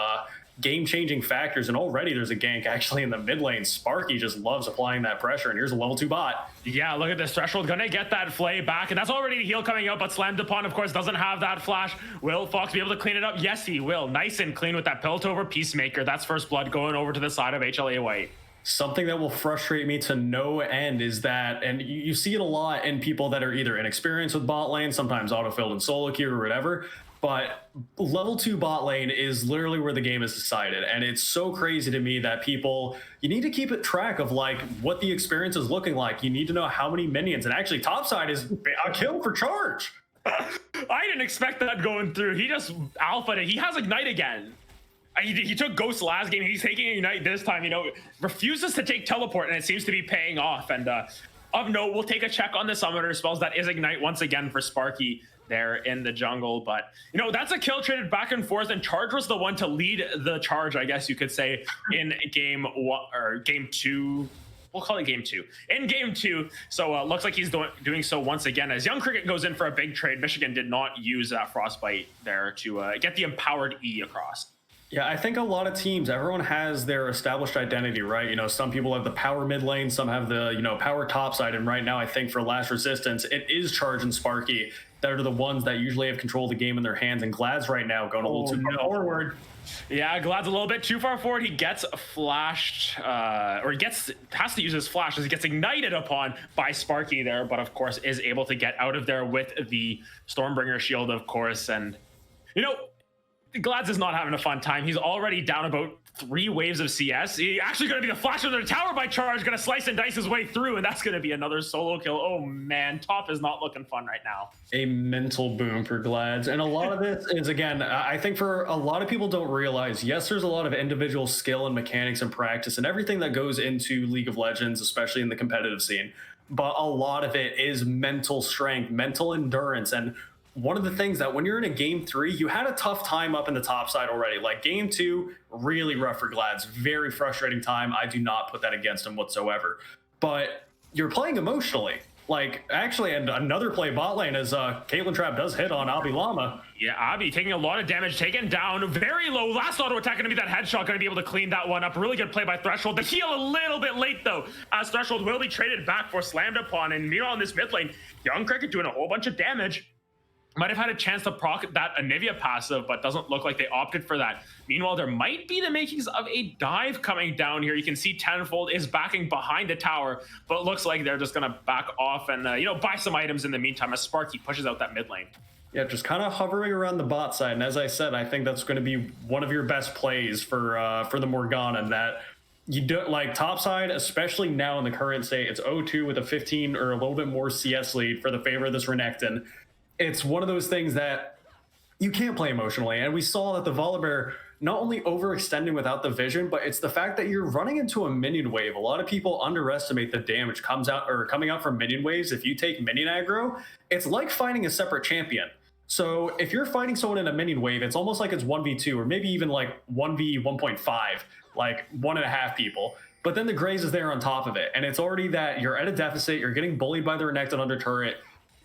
game-changing factors, and already there's a gank actually in the mid lane. Sparky just loves applying that pressure, and here's a level 2 bot. Yeah, look at this. Threshold gonna get that flay back, and that's already the heal coming out, but Slammed Upon, of course, doesn't have that flash. Will Fox be able to clean it up? Yes, he will. Nice and clean with that Piltover Peacemaker. That's first blood going over to the side of HLA White. Something that will frustrate me to no end is that, and you see it a lot in people that are either inexperienced with bot lane, sometimes autofilled in solo queue or whatever, but level 2 bot lane is literally where the game is decided. And it's so crazy to me that you need to keep track of like what the experience is looking like. You need to know how many minions, and actually topside is a kill for charge. I didn't expect that going through. He just alphaed it. He has Ignite again. He took Ghost last game. He's taking Ignite this time. You know, refuses to take Teleport, and it seems to be paying off. And of note, we'll take a check on the Summoner spells. That is Ignite once again for Sparky there in the jungle. But you know, that's a kill traded back and forth, and Charge was the one to lead the charge, I guess you could say, in game 1 or game 2. We'll call it game 2. In game 2, so looks like he's doing so once again as Young Cricket goes in for a big trade. Michigan did not use that Frostbite there to get the empowered E across. Yeah, I think a lot of teams, everyone has their established identity, right? You know, some people have the power mid lane, some have the, you know, power top side. And right now, I think for Last Resistance, it is Charge and Sparky that are the ones that usually have control of the game in their hands. And Glad's right now going a little too far forward. Yeah, Glad's a little bit too far forward. He gets flashed, or he has to use his flash as he gets ignited upon by Sparky there, but of course is able to get out of there with the Stormbringer shield, of course. And, you know, Glads is not having a fun time. He's already down about 3 waves of CS. He actually going to be the flash under the tower by Charge, going to slice and dice his way through, and that's going to be another solo kill. Oh man, top is not looking fun right now. A mental boom for Glads. And a lot of this is, again, I think for a lot of people don't realize, yes, there's a lot of individual skill and mechanics and practice and everything that goes into League of Legends, especially in the competitive scene. But a lot of it is mental strength, mental endurance, and one of the things that when you're in a game 3, you had a tough time up in the top side already. Like game 2, really rough for Glads, very frustrating time. I do not put that against him whatsoever. But you're playing emotionally. Like, actually, and another play bot lane as Caitlyn Trap does hit on Abi Llama. Yeah, Abi taking a lot of damage, taken down, very low. Last auto attack going to be that headshot, going to be able to clean that one up. Really good play by Threshold. The heal a little bit late, though, as Threshold will be traded back for slammed upon. And meanwhile, in this mid lane, Young Cricket doing a whole bunch of damage. Might have had a chance to proc that Anivia passive, but doesn't look like they opted for that. Meanwhile, there might be the makings of a dive coming down here. You can see Tenfold is backing behind the tower, but it looks like they're just going to back off and, buy some items in the meantime as Sparky pushes out that mid lane. Yeah, just kind of hovering around the bot side. And as I said, I think that's going to be one of your best plays for the Morgana, and that you don't like topside, especially now in the current state. It's 0-2 with a 15 or a little bit more CS lead for the favor of this Renekton. It's one of those things that you can't play emotionally. And we saw that the Volibear not only overextending without the vision, but it's the fact that you're running into a minion wave. A lot of people underestimate the damage coming out from minion waves. If you take minion aggro, it's like fighting a separate champion. So if you're fighting someone in a minion wave, it's almost like it's 1v2 or maybe even like 1v1.5, like 1.5 people. But then the Graze is there on top of it. And it's already that you're at a deficit, you're getting bullied by the Renekton under turret.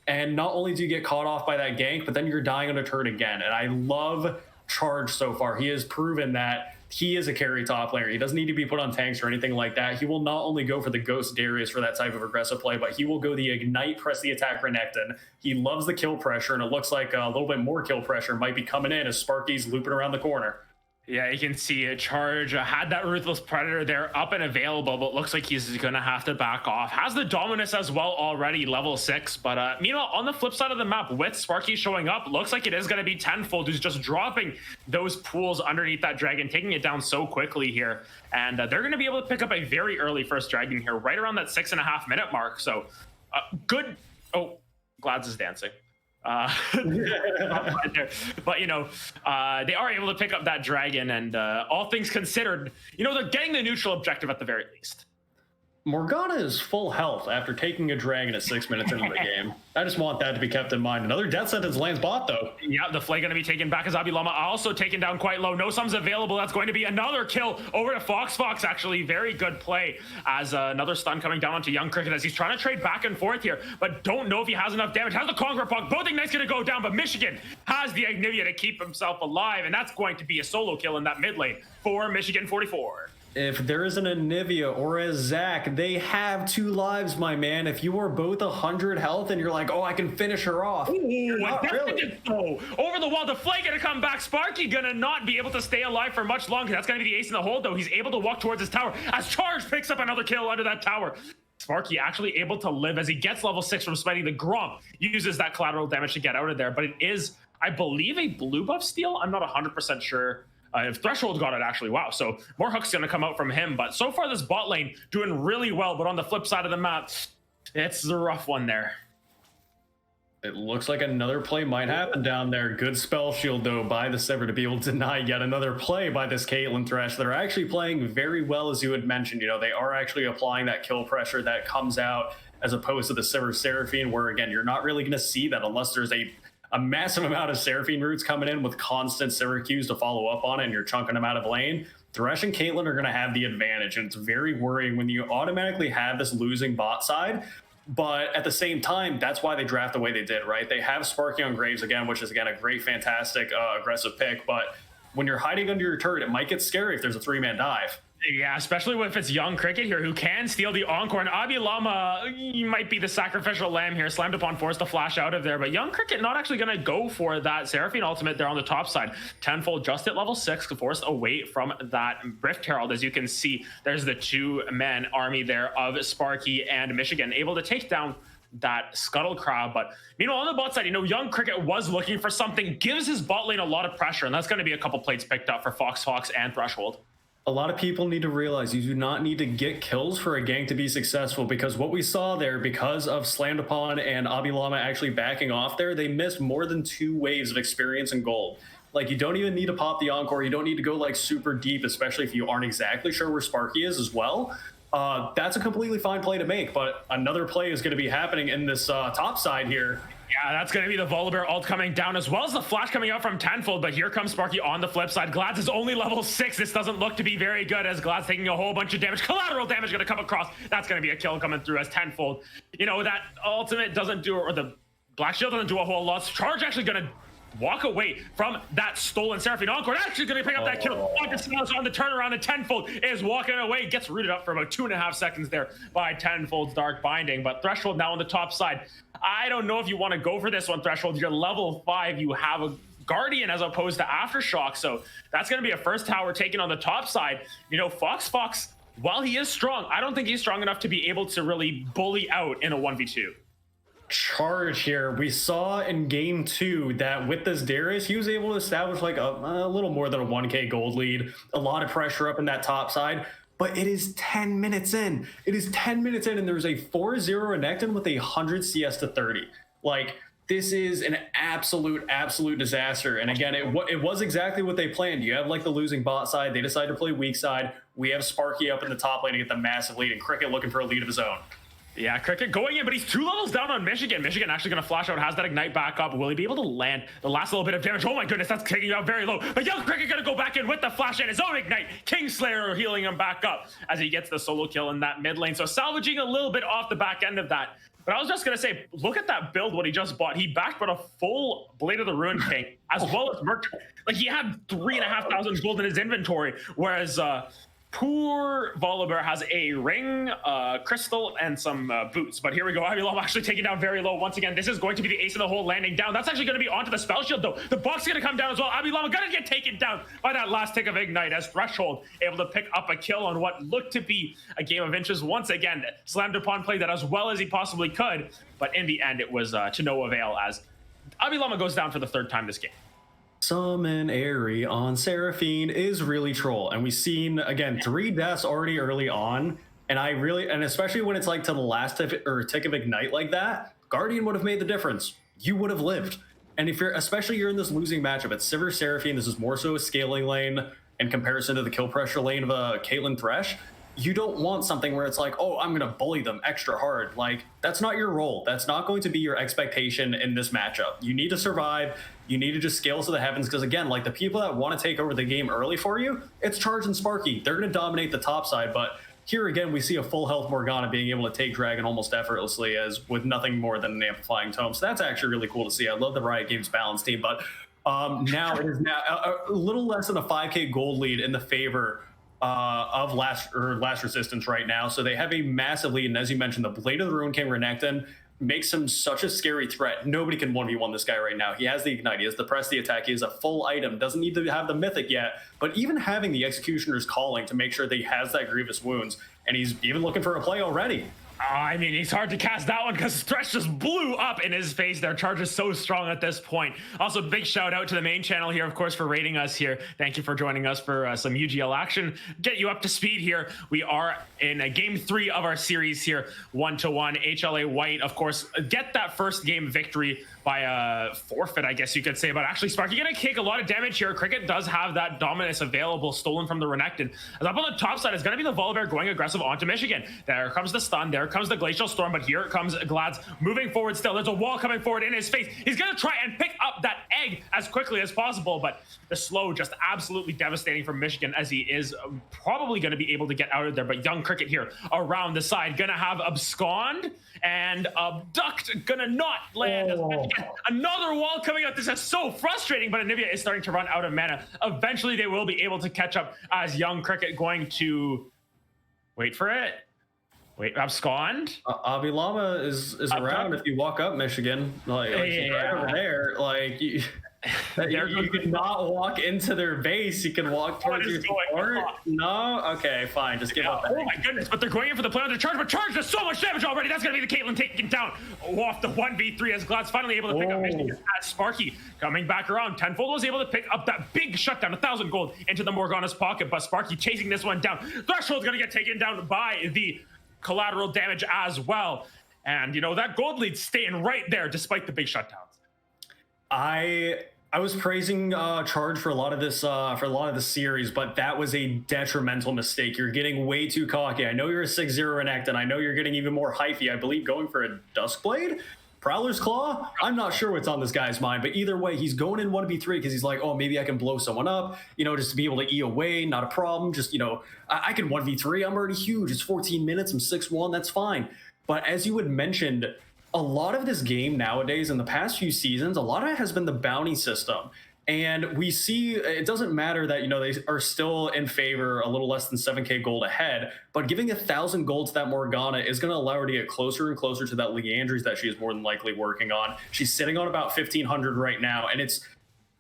And not only do you get caught off by that gank, but then you're dying on a turret again. And I love Charge so far. He has proven that he is a carry top laner. He doesn't need to be put on tanks or anything like that. He will not only go for the Ghost Darius for that type of aggressive play, but he will go the Ignite, press the attack Renekton. He loves the kill pressure, and it looks like a little bit more kill pressure might be coming in as Sparky's looping around the corner. Yeah, you can see a Charge had that Ruthless Predator there up and available, but looks like he's going to have to back off. Has the Dominus as well already, level 6. But meanwhile, on the flip side of the map, with Sparky showing up, looks like it is going to be Tenfold who's just dropping those pools underneath that dragon, taking it down so quickly here. And they're going to be able to pick up a very early first dragon here, right around that 6.5 minute mark. So good. Oh, Glads is dancing. But they are able to pick up that dragon, and all things considered, they're getting the neutral objective at the very least. Morgana is full health after taking a dragon at 6 minutes into the game. I just want that to be kept in mind. Another death sentence lands bot, though. Yeah, the Flay going to be taken back as Abi Llama also taken down quite low. No sums available. That's going to be another kill over to Fox. Actually, very good play as another stun coming down onto Young Cricket as he's trying to trade back and forth here, but don't know if he has enough damage. Has the Conqueror Puck. Both Ignite's going to go down, but Michigan has the Ignivia to keep himself alive, and that's going to be a solo kill in that mid lane for Michigan 44. If there is an Anivia or a Zac, they have 2 lives, my man. If you are both 100 health and you're like, oh, I can finish her off. Ooh, not really. Over the wall, the Flay gonna come back. Sparky gonna not be able to stay alive for much longer. That's gonna be the ace in the hole, though. He's able to walk towards his tower as Charge picks up another kill under that tower. Sparky actually able to live as he gets level 6 from smiting the Gromp. Uses that collateral damage to get out of there, but it is, I believe, a blue buff steal. I'm not 100% sure. If Threshold got it, actually, wow. So more hooks going to come out from him. But so far, this bot lane doing really well. But on the flip side of the map, it's a rough one there. It looks like another play might happen down there. Good spell shield, though, by the Sivir to be able to deny yet another play by this Caitlyn Thresh. They're actually playing very well, as you had mentioned. They are actually applying that kill pressure that comes out as opposed to the Sivir Seraphine, where, again, you're not really going to see that unless there's a massive amount of Seraphine roots coming in with constant Syracuse to follow up on it, and you're chunking them out of lane. Thresh and Caitlyn are going to have the advantage, and it's very worrying when you automatically have this losing bot side. But at the same time, that's why they draft the way they did, right? They have Sparky on Graves again, which is, again, a great, fantastic, aggressive pick. But when you're hiding under your turret, it might get scary if there's a 3-man dive. Yeah, especially if it's Young Cricket here who can steal the Encore. And Abi Llama might be the sacrificial lamb here, slammed upon, forced to flash out of there. But Young Cricket not actually going to go for that Seraphine ultimate there on the top side. Tenfold just at level 6, forced away from that Rift Herald. As you can see, there's the 2-man army there of Sparky and Michigan, able to take down that Scuttle Crab. But meanwhile, on the bot side, Young Cricket was looking for something, gives his bot lane a lot of pressure, and that's going to be a couple plates picked up for Fox and Threshold. A lot of people need to realize you do not need to get kills for a gank to be successful, because what we saw there, because of Slammed Upon and Abilama actually backing off there, they missed more than 2 waves of experience and gold. Like, you don't even need to pop the Encore. You don't need to go like super deep, especially if you aren't exactly sure where Sparky is as well. That's a completely fine play to make, but another play is going to be happening in this top side here. Yeah, that's going to be the Volibear ult coming down, as well as the flash coming out from Tenfold, but here comes Sparky on the flip side. Glads is only level 6. This doesn't look to be very good, as Glads taking a whole bunch of damage. Collateral damage going to come across. That's going to be a kill coming through as Tenfold. That ultimate doesn't do, or the Black Shield doesn't do a whole lot. Charge actually going to walk away from that stolen Seraphine Encore. Actually going to pick up that kill. On the turnaround, and Tenfold is walking away. Gets rooted up for about 2.5 seconds there by Tenfold's Dark Binding. But Threshold now on the top side. I don't know if you want to go for this one, Threshold. You're level 5. You have a Guardian as opposed to Aftershock. So that's going to be a first tower taken on the top side. Fox, while he is strong, I don't think he's strong enough to be able to really bully out in a 1v2. Charge here. We saw in game 2 that with this Darius, he was able to establish like a little more than a 1k gold lead, a lot of pressure up in that top side, but it is 10 minutes in. It is 10 minutes in, and there's a 4-0 Renekton with 100 CS to 30. Like, this is an absolute disaster. And again, it was exactly what they planned. You have like the losing bot side. They decided to play weak side. We have Sparky up in the top lane to get the massive lead, and Cricket looking for a lead of his own. Yeah, Cricket going in, but he's 2 levels down on Michigan. Michigan actually going to flash out, has that Ignite back up. Will he be able to land the last little bit of damage? Oh my goodness, that's taking you out very low. But Young Cricket going to go back in with the flash and his own Ignite. Kingslayer healing him back up as he gets the solo kill in that mid lane. So salvaging a little bit off the back end of that. But I was just going to say, look at that build, what he just bought. He backed but a full Blade of the Ruined King, as well as Merc. Like, he had 3,500 gold in his inventory, whereas poor Volibear has a ring, crystal, and some boots. But here we go. Abilama actually taking down very low once again. This is going to be the ace of the hole landing down. That's actually going to be onto the spell shield, though. The box is going to come down as well. Abilama going to get taken down by that last tick of Ignite, as Threshold able to pick up a kill on what looked to be a game of inches. Once again, Slammed Upon played that as well as he possibly could. But in the end, it was to no avail, as Abilama goes down for the 3rd time this game. Summon Airy on Seraphine is really troll, and we've seen again 3 deaths already early on, and especially when it's like to the last tick of Ignite like that, Guardian would have made the difference. You would have lived. And if you're in this losing matchup, it's Sivir Seraphine. This is more so a scaling lane in comparison to the kill pressure lane of a Caitlyn Thresh. You don't want something where it's like, oh, I'm going to bully them extra hard. Like, that's not your role. That's not going to be your expectation in this matchup. You need to survive. You need to just scale to the heavens, because again, like, the people that want to take over the game early for you, it's Charge and Sparky. They're going to dominate the top side, but here again, we see a full health Morgana being able to take Dragon almost effortlessly, as with nothing more than an amplifying tome. So that's actually really cool to see. I love the Riot Games balance team, but now it is now a little less than a 5k gold lead in the favor of last resistance right now. So they have a massive lead, and as you mentioned, the Blade of the Ruined King Renekton makes him such a scary threat. Nobody can 1v1 this guy right now. He has the Ignite, he has the Press the Attack, he has a full item, doesn't need to have the Mythic yet, but even having the Executioner's Calling to make sure that he has that Grievous Wounds, and he's even looking for a play already. I mean, it's hard to cast that one because Thresh just blew up in his face. Their charge is so strong at this point. Also, big shout out to the main channel here, of course, for rating us here. Thank you for joining us for some UGL action. Get you up to speed here. We are in game 3 of our series here, 1-1. HLA White, of course, get that first game victory by a forfeit, I guess you could say. But actually, Sparky gonna take a lot of damage here. Cricket does have that dominance available, stolen from the Renekton. As up on the top side is gonna be the Volibear going aggressive onto Michigan. There comes the stun, there comes the Glacial Storm, but here comes Glads moving forward still. There's a wall coming forward in his face. He's gonna try and pick up that egg as quickly as possible, but the slow just absolutely devastating for Michigan, as he is probably gonna be able to get out of there. But Young Cricket here around the side, gonna have Abscond and Abduct, gonna not land. Another wall coming out. This is so frustrating, but Anivia is starting to run out of mana. Eventually they will be able to catch up, as Young Cricket going to wait for it. Wait, Abscond? Abilama is around if you walk up Michigan. Like he's right over there. Like, They're You could not walk into their base. You can walk What towards is your going support. on? No? Okay, fine. Just give Yeah, up. oh my goodness, but they're going in for the play on the charge, but Charge does so much damage already. That's going to be the Caitlyn taken down off the 1v3 as Glad's finally able to pick up Michigan as Sparky coming back around. Tenfold was able to pick up that big shutdown, 1,000 gold into the Morgana's pocket, but Sparky chasing this one down. Threshold's going to get taken down by the collateral damage as well. And, that gold lead staying right there despite the big shutdowns. I was praising Charge for a lot of this series, but that was a detrimental mistake. You're getting way too cocky. I know you're a 6-0 Renekton, and I know you're getting even more hyphy. I believe going for a Duskblade? Prowler's Claw? I'm not sure what's on this guy's mind, but either way, he's going in 1v3 because he's like, oh, maybe I can blow someone up, just to be able to E away, not a problem. Just, I can 1v3. I'm already huge. It's 14 minutes. I'm 6-1. That's fine. But as you had mentioned, a lot of this game nowadays, in the past few seasons, a lot of it has been the bounty system. And we see it doesn't matter that, they are still in favor a little less than 7k gold ahead, but giving 1,000 gold to that Morgana is going to allow her to get closer and closer to that Leandries that she is more than likely working on. She's sitting on about 1,500 right now. And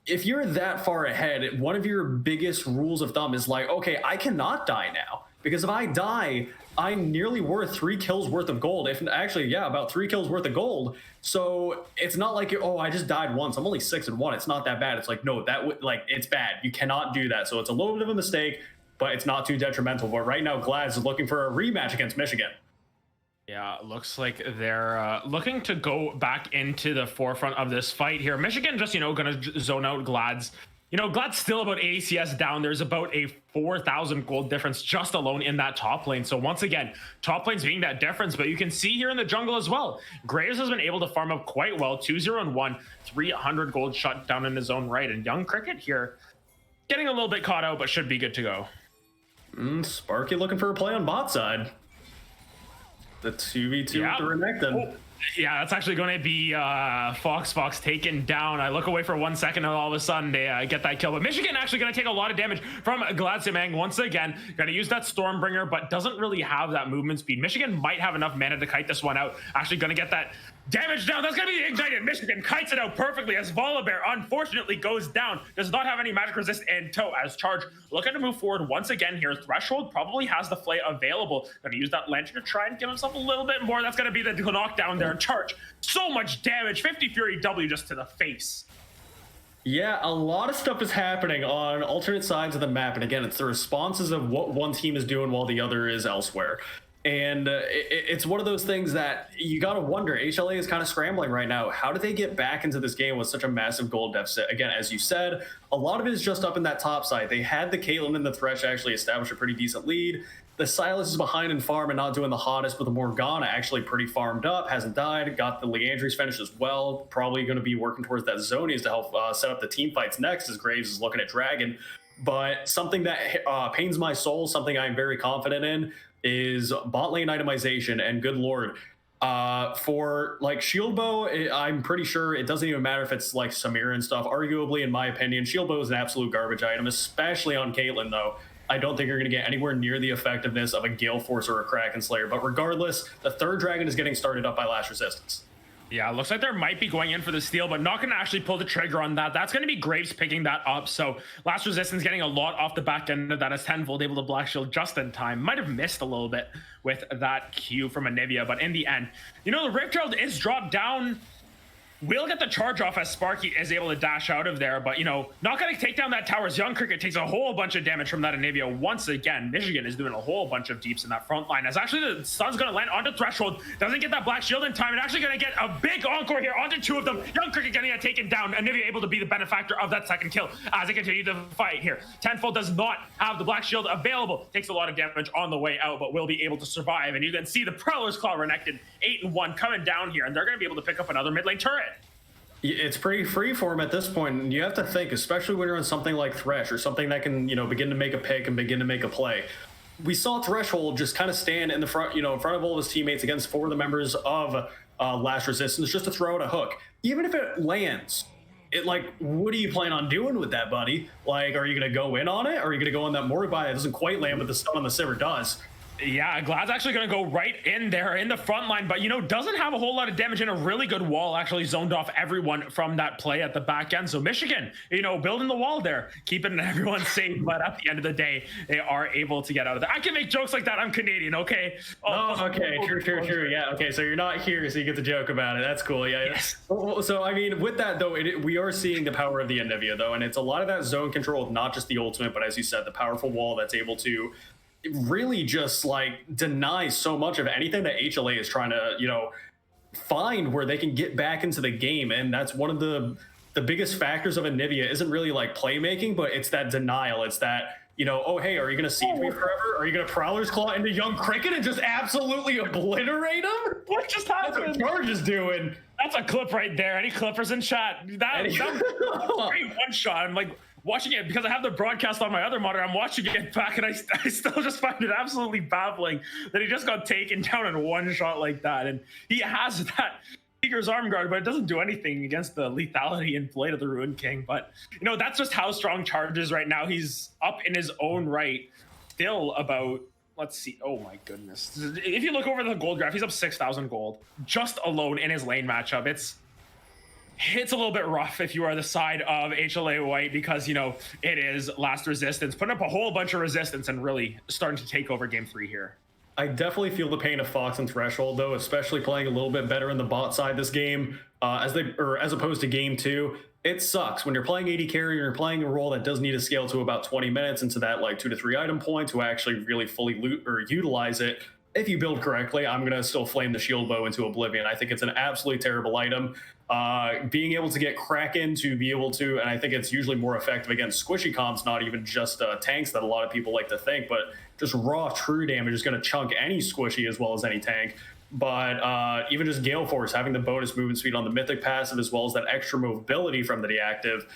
if you're that far ahead, one of your biggest rules of thumb is like, okay, I cannot die now. Because if I die, I'm nearly worth 3 kills worth of gold. If actually, yeah, about 3 kills worth of gold. So it's not like, oh, I just died once. I'm only 6-1. It's not that bad. It's like, no, it's bad. You cannot do that. So it's a little bit of a mistake, but it's not too detrimental. But right now, Glads is looking for a rematch against Michigan. Yeah, looks like they're looking to go back into the forefront of this fight here. Michigan just, going to zone out Glad's. Glad's still about ACS down. There's about a 4,000 gold difference just alone in that top lane. So once again, top lane's being that difference, but you can see here in the jungle as well, Graves has been able to farm up quite well, 2-0-1, 300 gold shut down in his own right. And Young Cricket here getting a little bit caught out, but should be good to go. Sparky looking for a play on bot side. The 2v2 with the Renekton. Yeah, that's actually going to be Fox taken down. I look away for 1 second and all of a sudden they get that kill. But Michigan actually going to take a lot of damage from Gladsimang once again. Going to use that Stormbringer, but doesn't really have that movement speed. Michigan might have enough mana to kite this one out. Actually going to get that damage down. That's going to be the ignited. Michigan kites it out perfectly as Volibear unfortunately goes down. Does not have any magic resist in tow as Charge looking to move forward once again here. Threshold probably has the flay available. Going to use that lantern to try and give himself a little bit more. That's going to be the knockdown there. Charge so much damage. 50 Fury W just to the face. Yeah, a lot of stuff is happening on alternate sides of the map. And again, it's the responses of what one team is doing while the other is elsewhere. And it's one of those things that you got to wonder. HLA is kind of scrambling right now. How do they get back into this game with such a massive gold deficit? Again, as you said, a lot of it is just up in that top side. They had the Caitlyn and the Thresh actually establish a pretty decent lead. The Silas is behind in farm and not doing the hottest, but the Morgana actually pretty farmed up, hasn't died, got the Leandries finished as well. Probably going to be working towards that Zonies to help set up the team fights next as Graves is looking at Dragon. But something that pains my soul, something I'm very confident in, is bot lane itemization. And good lord, for like shield bow, I'm pretty sure it doesn't even matter if it's like Samira and stuff. Arguably, in my opinion, shield bow is an absolute garbage item, especially on Caitlyn though. I don't think you're going to get anywhere near the effectiveness of a Gale Force or a Kraken Slayer. But regardless, the third dragon is getting started up by Last Resistance. Yeah, looks like there might be going in for the steal, but not going to actually pull the trigger on that. That's going to be Graves picking that up. So Last Resistance getting a lot off the back end of that as Tenfold able to Black Shield just in time. Might have missed a little bit with that Q from Anivia, but in the end, the Rift Herald is dropped down. We'll get the charge off as Sparky is able to dash out of there, but not going to take down that tower as Young Cricket takes a whole bunch of damage from that Anivia. Once again, Michigan is doing a whole bunch of deeps in that front line as actually the Sun's going to land onto Threshold, doesn't get that Black Shield in time, and actually going to get a big encore here onto two of them. Young Cricket getting taken down, Anivia able to be the benefactor of that second kill as they continue to fight here. Tenfold does not have the Black Shield available, takes a lot of damage on the way out, but will be able to survive, and you can see the Prowler's Claw Renekton 8-1 coming down here, and they're going to be able to pick up another mid lane turret. It's pretty free for him at this point, and you have to think, especially when you're on something like Thresh or something that can, begin to make a pick and begin to make a play. We saw Threshold just kind of stand in the front, in front of all of his teammates against 4 of the members of Last Resistance just to throw out a hook. Even if it lands, what do you plan on doing with that, buddy? Like, are you going to go in on it? Or are you going to go on that Mordecai that doesn't quite land, but the stun on the Sivir does? Yeah, Glad's actually going to go right in there in the front line, but doesn't have a whole lot of damage, and a really good wall actually zoned off everyone from that play at the back end. So Michigan, building the wall there, keeping everyone safe. But at the end of the day, they are able to get out of there. I can make jokes like that. I'm Canadian, okay? Oh, okay, true. Yeah, okay. So you're not here, so you get to joke about it. That's cool. Yeah. Yes. So I mean, with that though, we are seeing the power of the Anivia though, and it's a lot of that zone control, not just the ultimate, but as you said, the powerful wall that's able to really just like deny so much of anything that HLA is trying to, find where they can get back into the game. And that's one of the biggest factors of Anivia isn't really like playmaking, but it's that denial. It's that, oh hey, are you gonna siege me forever? Are you gonna Prowler's Claw into Young Cricket and just absolutely obliterate him? What just happened? That's what Charge is doing. That's a clip right there. Any clippers in chat? That was a great one shot. I'm like watching it because I have the broadcast on my other monitor. I'm watching it back, and I still just find it absolutely baffling that he just got taken down in one shot like that. And he has that Seeker's arm guard, but it doesn't do anything against the lethality and Blade of the Ruined King. But that's just how strong Charge is right now. He's up in his own right, still about. Let's see. Oh my goodness! If you look over the gold graph, he's up 6,000 gold just alone in his lane matchup. It's a little bit rough if you are the side of HLA White because it is last resistance, putting up a whole bunch of resistance and really starting to take over game 3 here. I definitely feel the pain of Fox and Threshold though, especially playing a little bit better in the bot side this game, as opposed to game 2. It sucks when you're playing AD carry and you're playing a role that does need to scale to about 20 minutes into that like 2 to 3 item point to actually really fully loot or utilize it. If you build correctly, I'm going to still flame the shield bow into oblivion. I think it's an absolutely terrible item. Being able to get Kraken to be able to, and I think it's usually more effective against squishy comps, not even just tanks that a lot of people like to think, but just raw true damage is going to chunk any squishy as well as any tank. But even just Gale Force, having the bonus movement speed on the Mythic passive as well as that extra mobility from the deactive,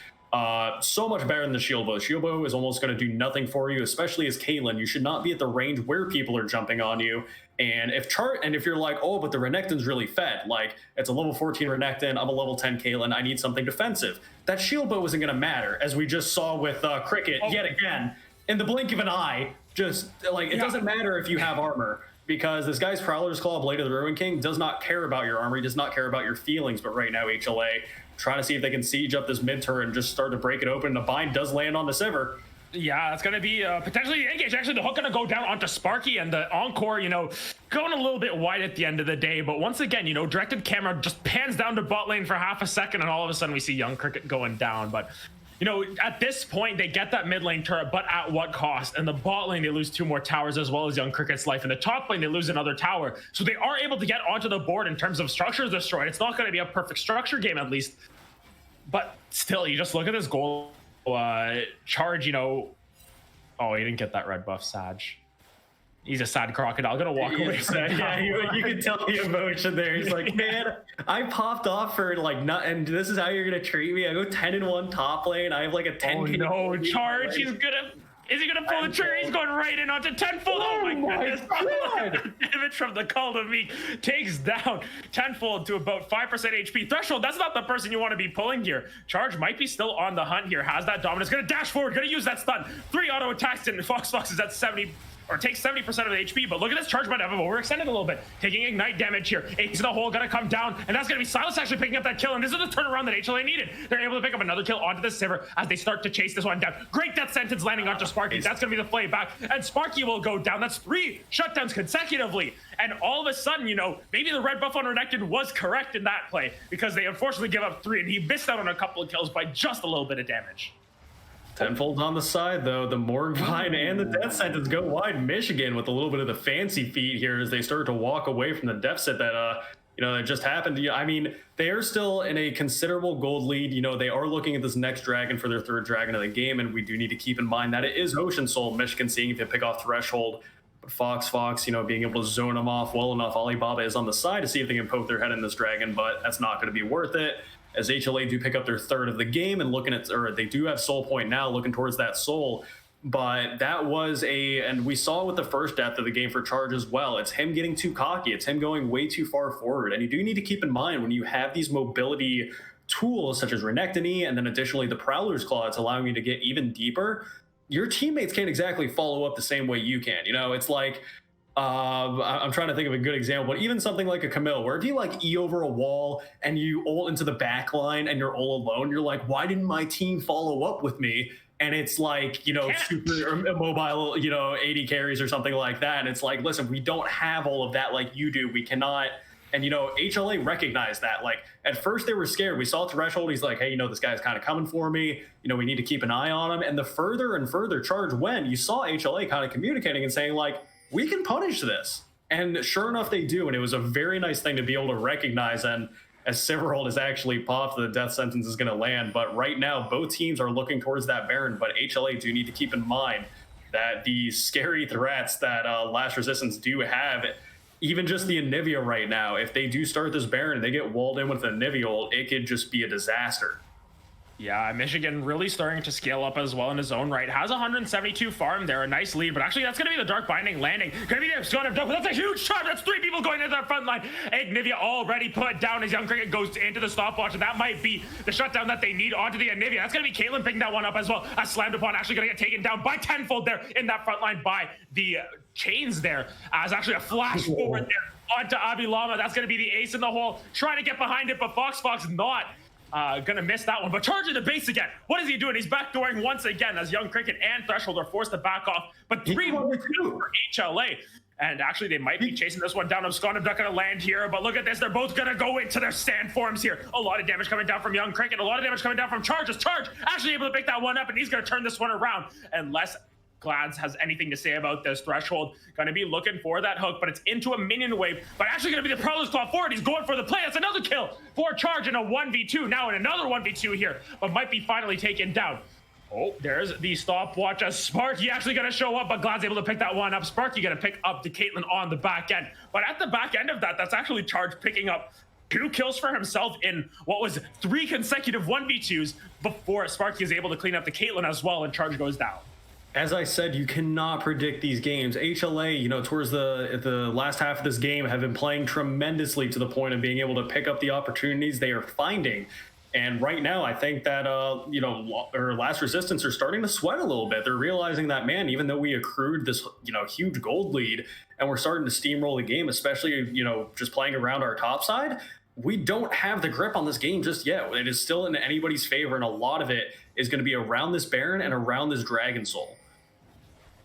so much better than the shield bow. Shield bow is almost going to do nothing for you, especially as Caitlyn. You should not be at the range where people are jumping on you. And if you're like, oh, but the Renekton's really fed, like it's a level 14 Renekton, I'm a level 10 Caitlyn, I need something defensive. That shield bow isn't going to matter, as we just saw with Cricket yet again. In the blink of an eye, just like it doesn't matter if you have armor. Because this guy's Prowler's Claw, Blade of the Ruined King, does not care about your armor. He does not care about your feelings. But right now, HLA trying to see if they can siege up this mid turret and just start to break it open. The bind does land on the Sivir. Yeah, it's going to be potentially engaged. Actually, the hook going to go down onto Sparky, and the Encore, going a little bit wide at the end of the day. But once again, directed camera just pans down to bot lane for half a second, and all of a sudden we see Young Cricket going down. But at this point, they get that mid lane turret, but at what cost? And the bot lane, they lose 2 more towers as well as Young Cricket's life. In the top lane, they lose another tower. So they are able to get onto the board in terms of structures destroyed. It's not going to be a perfect structure game, at least. But still, you just look at this goal Charge, oh, he didn't get that red buff, Sag. He's a sad crocodile. Gonna walk away from that. Yeah, you can tell the emotion there. He's like, man, I popped off for like and this is how you're gonna treat me. I go 10-1 top lane. I have like a 10. Oh no, Charge! Is he gonna pull the trigger? He's going right in onto Tenfold. Oh my goodness! God. Damage from the Cult of Meek takes down Tenfold to about 5% HP. Threshold, that's not the person you want to be pulling here. Charge might be still on the hunt here. Has that dominance. Gonna dash forward. Gonna use that stun. 3 auto attacks, and Fox is at 70. Or takes 70% of the HP, but look at this Charge might have overextended a little bit, taking ignite damage here. Ace in the hole, gonna come down, and that's gonna be Silas actually picking up that kill, and this is the turnaround that HLA needed. They're able to pick up another kill onto the Sivir as they start to chase this one down. Great death sentence landing onto Sparky. That's gonna be the play back, and Sparky will go down. That's 3 shutdowns consecutively, and all of a sudden, maybe the red buff on Renekton was correct in that play, because they unfortunately give up 3, and he missed out on a couple of kills by just a little bit of damage. Tenfold on the side, though. The Morgvine and the Death Sentence go wide. Michigan with a little bit of the fancy feet here as they start to walk away from the deficit that, that just happened. I mean, they are still in a considerable gold lead. They are looking at this next dragon for their 3rd dragon of the game, and we do need to keep in mind that it is Ocean Soul. Michigan seeing if they pick off Threshold. But Fox, being able to zone them off well enough. Alibaba is on the side to see if they can poke their head in this dragon, but that's not going to be worth it. As HLA do pick up their 3rd of the game and they do have Soul Point now, looking towards that Soul. But that was and we saw with the first death of the game for Charge as well. It's him getting too cocky. It's him going way too far forward. And you do need to keep in mind when you have these mobility tools such as Renekton and then additionally the Prowler's Claw, it's allowing you to get even deeper. Your teammates can't exactly follow up the same way you can. It's like I'm trying to think of a good example, but even something like a Camille, where if you like E over a wall and you ult into the back line and you're all alone, you're like, why didn't my team follow up with me? And it's like, super mobile, 80 carries or something like that. And it's like, listen, we don't have all of that like you do. We cannot. And, HLA recognized that. Like, at first they were scared. We saw Threshold. He's like, hey, this guy's kind of coming for me. We need to keep an eye on him. And the further and further Charge went, you saw HLA kind of communicating and saying, like, we can punish this. And sure enough, they do. And it was a very nice thing to be able to recognize. And as Silverhold has actually popped, the death sentence is going to land. But right now, both teams are looking towards that Baron. But HLA do need to keep in mind that the scary threats that Last Resistance do have, even just the Anivia right now, if they do start this Baron and they get walled in with the Anivia ult, it could just be a disaster. Yeah, Michigan really starting to scale up as well in his own right. Has 172 farm there, a nice lead, but actually that's going to be the Dark Binding landing. Going to be the Scott of Death, but that's a huge charge. That's 3 people going into their front line. Anivia already put down as Young Cricket goes into the stopwatch, and that might be the shutdown that they need onto the Anivia. That's going to be Caitlyn picking that one up as well. As Slammed Upon actually going to get taken down by tenfold there in that front line by the chains there. As actually a flash forward there onto Abilama. That's going to be the ace in the hole. Trying to get behind it, but Fox not gonna miss that one, but charging the base again. What is he doing? He's backdooring once again as Young Cricket and Threshold are forced to back off, but 3 more for HLA. And actually, they might be chasing this one down. Abscond not going to land here, but look at this. They're both going to go into their stand forms here. A lot of damage coming down from Young Cricket. A lot of damage coming down from Charge. Charge actually able to pick that one up, and he's going to turn this one around. Unless Glads has anything to say about this, Threshold going to be looking for that hook, but it's into a minion wave, but actually going to be the Prowler's Claw forward. He's going for the play. That's another kill for Charge in a 1v2. Now in another 1v2 here, but might be finally taken down. Oh, there's the stopwatch as Sparky actually going to show up, but Glad's able to pick that one up. Sparky going to pick up the Caitlyn on the back end. But at the back end of that, that's actually Charge picking up 2 kills for himself in what was 3 consecutive 1v2s before Sparky is able to clean up the Caitlyn as well, and Charge goes down. As I said, you cannot predict these games. HLA, towards the last half of this game have been playing tremendously to the point of being able to pick up the opportunities they are finding. And right now, I think that, Last Resistance are starting to sweat a little bit. They're realizing that, man, even though we accrued this, huge gold lead and we're starting to steamroll the game, especially, just playing around our top side, we don't have the grip on this game just yet. It is still in anybody's favor, and a lot of it is going to be around this Baron and around this Dragon Soul.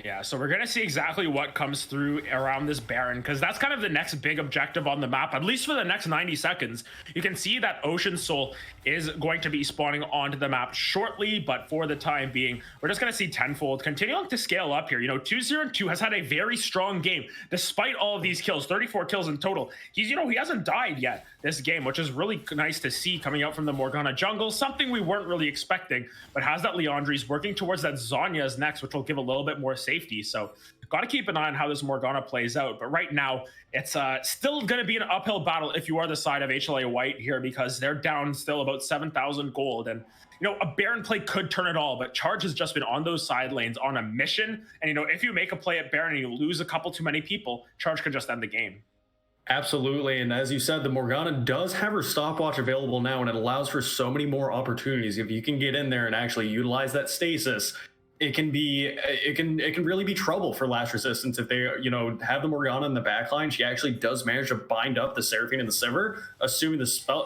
Yeah, so we're going to see exactly what comes through around this Baron, because that's kind of the next big objective on the map, at least for the next 90 seconds. You can see that Ocean Soul is going to be spawning onto the map shortly, but for the time being, we're just going to see tenfold continuing to scale up here. 2-0-2 has had a very strong game, despite all of these kills, 34 kills in total. He's, he hasn't died yet this game, which is really nice to see coming out from the Morgana jungle, something we weren't really expecting, but has that Leandri's working towards that Zonya's next, which will give a little bit more safety. So got to keep an eye on how this Morgana plays out. But right now, it's still going to be an uphill battle if you are the side of HLA White here, because they're down still about 7,000 gold. And, a Baron play could turn it all, but Charge has just been on those side lanes on a mission. And, if you make a play at Baron and you lose a couple too many people, Charge could just end the game. Absolutely. And as you said, the Morgana does have her stopwatch available now, and it allows for so many more opportunities. If you can get in there and actually utilize that stasis, it can really be trouble for Last Resistance if they have the Morgana in the backline. She actually does manage to bind up the Seraphine and the Sivir, assuming the spell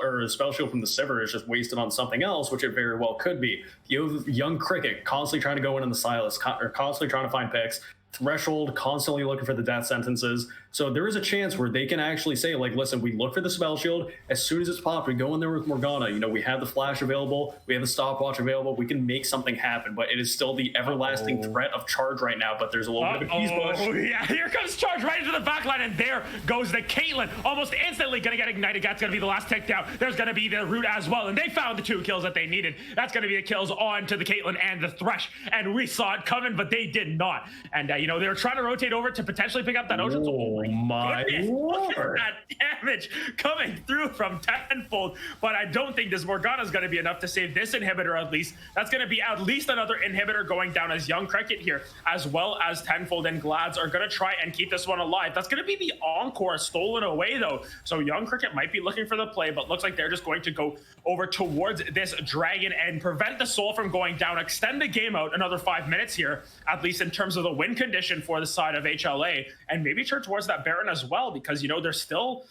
shield from the Sivir is just wasted on something else, which it very well could be. You have Young Cricket constantly trying to go in the Silas, or constantly trying to find picks. Threshold constantly looking for the death sentences. So there is a chance where they can actually say, like, listen, we look for the spell shield. As soon as it's popped, we go in there with Morgana. We have the flash available. We have the stopwatch available. We can make something happen. But it is still the everlasting threat of Charge right now. But there's a little bit of a peace bush. Oh, yeah. Here comes Charge right into the back line. And there goes the Caitlyn. Almost instantly going to get ignited. That's going to be the last tick down. There's going to be the root as well. And they found the 2 kills that they needed. That's going to be the kills on to the Caitlyn and the Thresh. And we saw it coming, but they did not. And, they were trying to rotate over to potentially pick up that Ocean Soul. Holy my goodness, look at lord. that damage coming through from Tenfold. But I don't think this Morgana is going to be enough to save this inhibitor at least. That's going to be at least another inhibitor going down as Young Cricket here, as well as Tenfold and Glads are going to try and keep this one alive. That's going to be the Encore stolen away, though. So Young Cricket might be looking for the play, but looks like they're just going to go over towards this dragon and prevent the soul from going down, extend the game out another 5 minutes here, at least in terms of the win condition for the side of HLA, and maybe turn towards that Baron as well, because, you know, they're still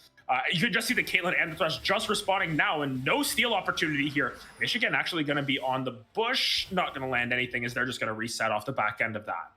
you can just see the Caitlyn and the Thresh just respawning now, and no steal opportunity here. Michigan actually going to be on the bush, not going to land anything, as they're just going to reset off the back end of that.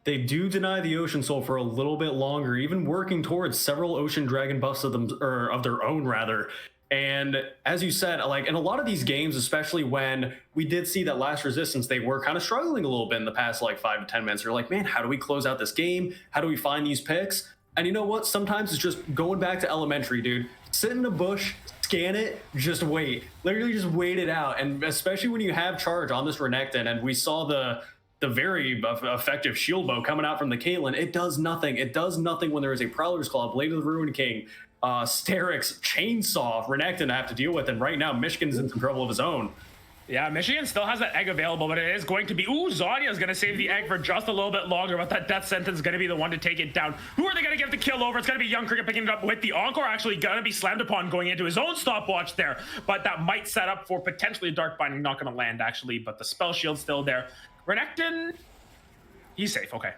They do deny the Ocean Soul for a little bit longer, even working towards several Ocean Dragon buffs of them, or of their own rather. And as you said, like in a lot of these games, especially when we did see that Last Resistance, they were kind of struggling a little bit in the past like 5 to 10 minutes. They're like, man, how do we close out this game? How do we find these picks? And you know what? Sometimes it's just going back to elementary, dude. Sit in a bush, scan it, just wait. Literally just wait it out. And especially when you have charge on this Renekton, and we saw the very effective shield bow coming out from the Caitlyn, it does nothing. It does nothing when there is a Prowler's Claw, Blade of the Ruined King, Sterix, Chainsaw, Renekton to have to deal with, and right now Michigan's in some trouble of his own. Yeah, Michigan still has that egg available, but it is going to be... Ooh, Zhonya's going to save the egg for just a little bit longer, but that death sentence is going to be the one to take it down. Who are they going to give the kill over? It's going to be Young Cricket picking it up with the Encore actually going to be slammed upon going into his own stopwatch there, but that might set up for potentially a Dark Binding. Not going to land, actually, but the spell shield's still there. Renekton, he's safe. Okay.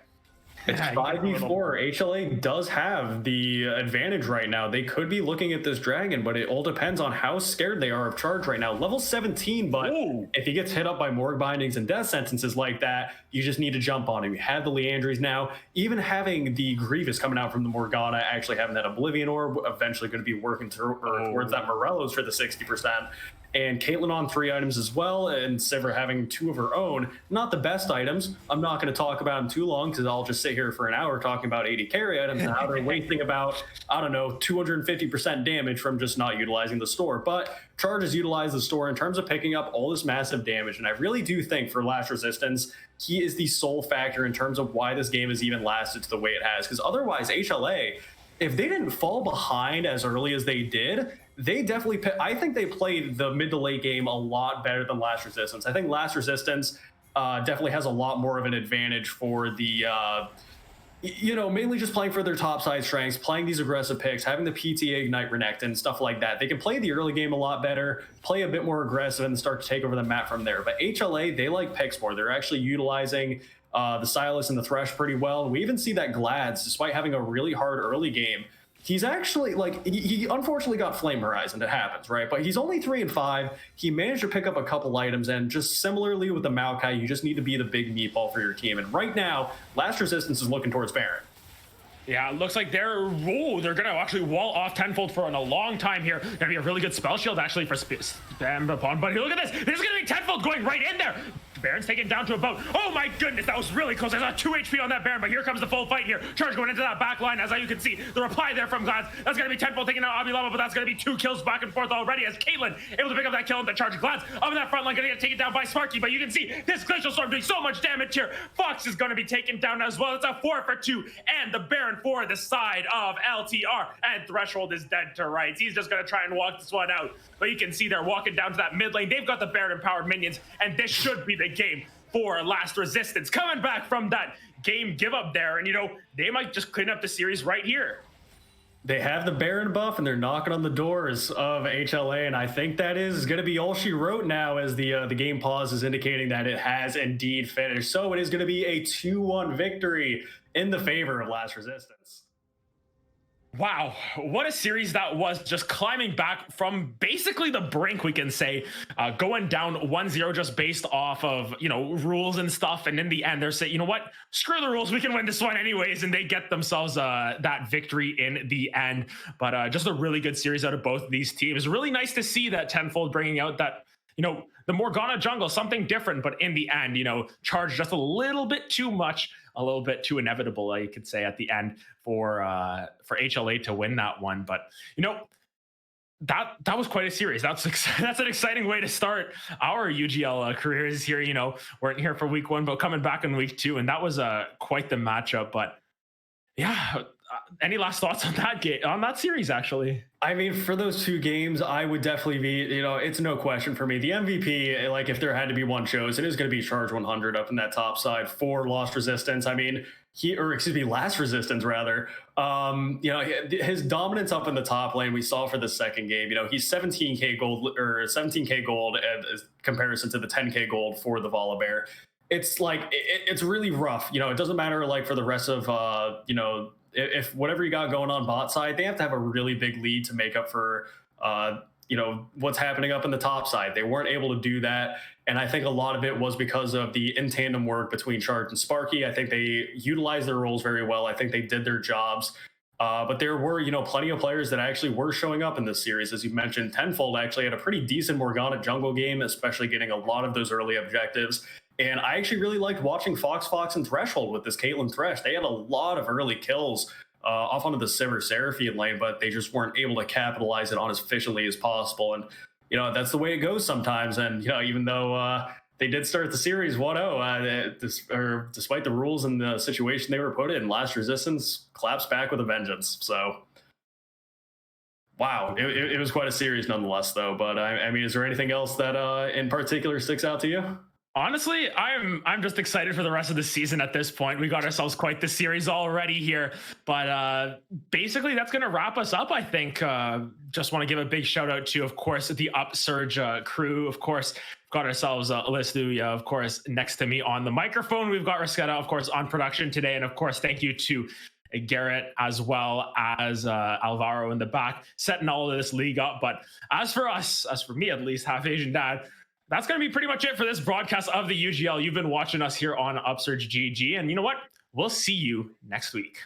It's 5v4. HLA does have the advantage right now. They could be looking at this dragon, but it all depends on how scared they are of charge right now. Level 17, but if he gets hit up by Morg Bindings and death sentences like that, you just need to jump on him. You have the Leandries now. Even having the Grievous coming out from the Morgana, actually having that Oblivion Orb, eventually going to be working towards that Morello's for the 60%. And Caitlyn on 3 items as well, and Sivir having 2 of her own. Not the best items. I'm not going to talk about them too long, because I'll just sit here for an hour talking about 80 carry items and how they're wasting about, I don't know, 250% damage from just not utilizing the store. But Charge has utilized the store in terms of picking up all this massive damage, and I really do think for Last Resistance, he is the sole factor in terms of why this game has even lasted to the way it has. Because otherwise, HLA, if they didn't fall behind as early as they did, they definitely, I think they played the mid to late game a lot better than Last Resistance. I think Last Resistance definitely has a lot more of an advantage for the, you know, mainly just playing for their top side strengths, playing these aggressive picks, having the PTA Ignite Renekton, stuff like that. They can play the early game a lot better, play a bit more aggressive, and start to take over the map from there. But HLA, they like picks more. They're actually utilizing the Silas and the Thresh pretty well. And we even see that Glads, despite having a really hard early game, he's actually, like, he unfortunately got Flame Horizon. It happens, right? But he's only 3 and 5. He managed to pick up a couple items, and just similarly with the Maokai, you just need to be the big meatball for your team. And right now, Last Resistance is looking towards Baron. Yeah, it looks like they're going to actually wall off Tenfold for a long time here. Going to be a really good spell shield actually for spam upon. But look at this. This is going to be Tenfold going right in there. Baron's taken down to a boat. Oh my goodness, that was really close. I saw 2 HP on that Baron, but here comes the full fight here. Charge going into that back line, as you can see. The reply there from Glads. That's going to be Tenfold taking out Abilama, but that's going to be 2 kills back and forth already, as Caitlyn able to pick up that kill and the Charge. Glads up in that front line, going to get taken down by Sparky, but you can see this Glacial Storm doing so much damage here. Fox is going to be taken down as well. It's a 4 for 2, and the Baron for the side of LTR, and Threshold is dead to rights. He's just going to try and walk this one out, but you can see they're walking down to that mid lane. They've got the Baron empowered minions, and this should be the game for Last Resistance, coming back from that game give up there. And, you know, they might just clean up the series right here. They have the Baron buff, and they're knocking on the doors of HLA, and I think that is going to be all she wrote now, as the game pause is indicating that it has indeed finished. So it is going to be a 2-1 victory in the favor of Last Resistance. Wow, what a series that was, just climbing back from basically the brink, we can say, going down 1-0 just based off of, you know, rules and stuff. And in the end, they're saying, you know what, screw the rules, we can win this one anyways. And they get themselves that victory in the end. But just a really good series out of both of these teams. Really nice to see that Tenfold bringing out that, you know, the Morgana jungle, something different. But in the end, you know, Charge just a little bit too much, a little bit too inevitable, you could say, at the end for HLA to win that one. But, you know, that was quite a series. That's an exciting way to start our UGL careers here. You know, we're here for week 1, but coming back in week 2, and that was quite the matchup. But yeah, any last thoughts on that game, on that series, actually? I mean, for those two games, I would definitely be, it's no question for me. The MVP, like if there had to be one chosen, it is going to be Charge 100 up in that top side for Lost Resistance. I mean, Last Resistance rather. His dominance up in the top lane we saw for the second game. He's 17k gold or 17k gold as comparison to the 10k gold for the Volibear. It's like it's really rough. It doesn't matter like for the rest of if whatever you got going on bot side, they have to have a really big lead to make up for what's happening up in the top side. They weren't able to do that, and I think a lot of it was because of the in tandem work between Charge and Sparky. I think they utilized their roles very well. I think they did their jobs. But there were, plenty of players that actually were showing up in this series. As you mentioned, Tenfold actually had a pretty decent Morgana jungle game, especially getting a lot of those early objectives. And I actually really liked watching Fox, and Threshold with this Caitlyn Thresh. They had a lot of early kills off onto the Sivir Seraphine lane, but they just weren't able to capitalize it on as efficiently as possible. And, that's the way it goes sometimes. And, even though they did start the series 1-0, despite the rules and the situation they were put in, Last Resistance claps back with a vengeance. So, wow, it was quite a series nonetheless, though. But, I mean, is there anything else that in particular sticks out to you? Honestly, I'm just excited for the rest of the season at this point. We got ourselves quite the series already here, but basically that's going to wrap us up, I think. Just want to give a big shout out to, of course, the Upsurge crew. Of course, got ourselves Listu, of course, next to me on the microphone. We've got Rasqueta, of course, on production today. And of course, thank you to Garrett as well as Alvaro in the back, setting all of this league up. But as for us, as for me at least, Half Asian Dad, that's going to be pretty much it for this broadcast of the UGL. You've been watching us here on Upsurge GG. And you know what? We'll see you next week.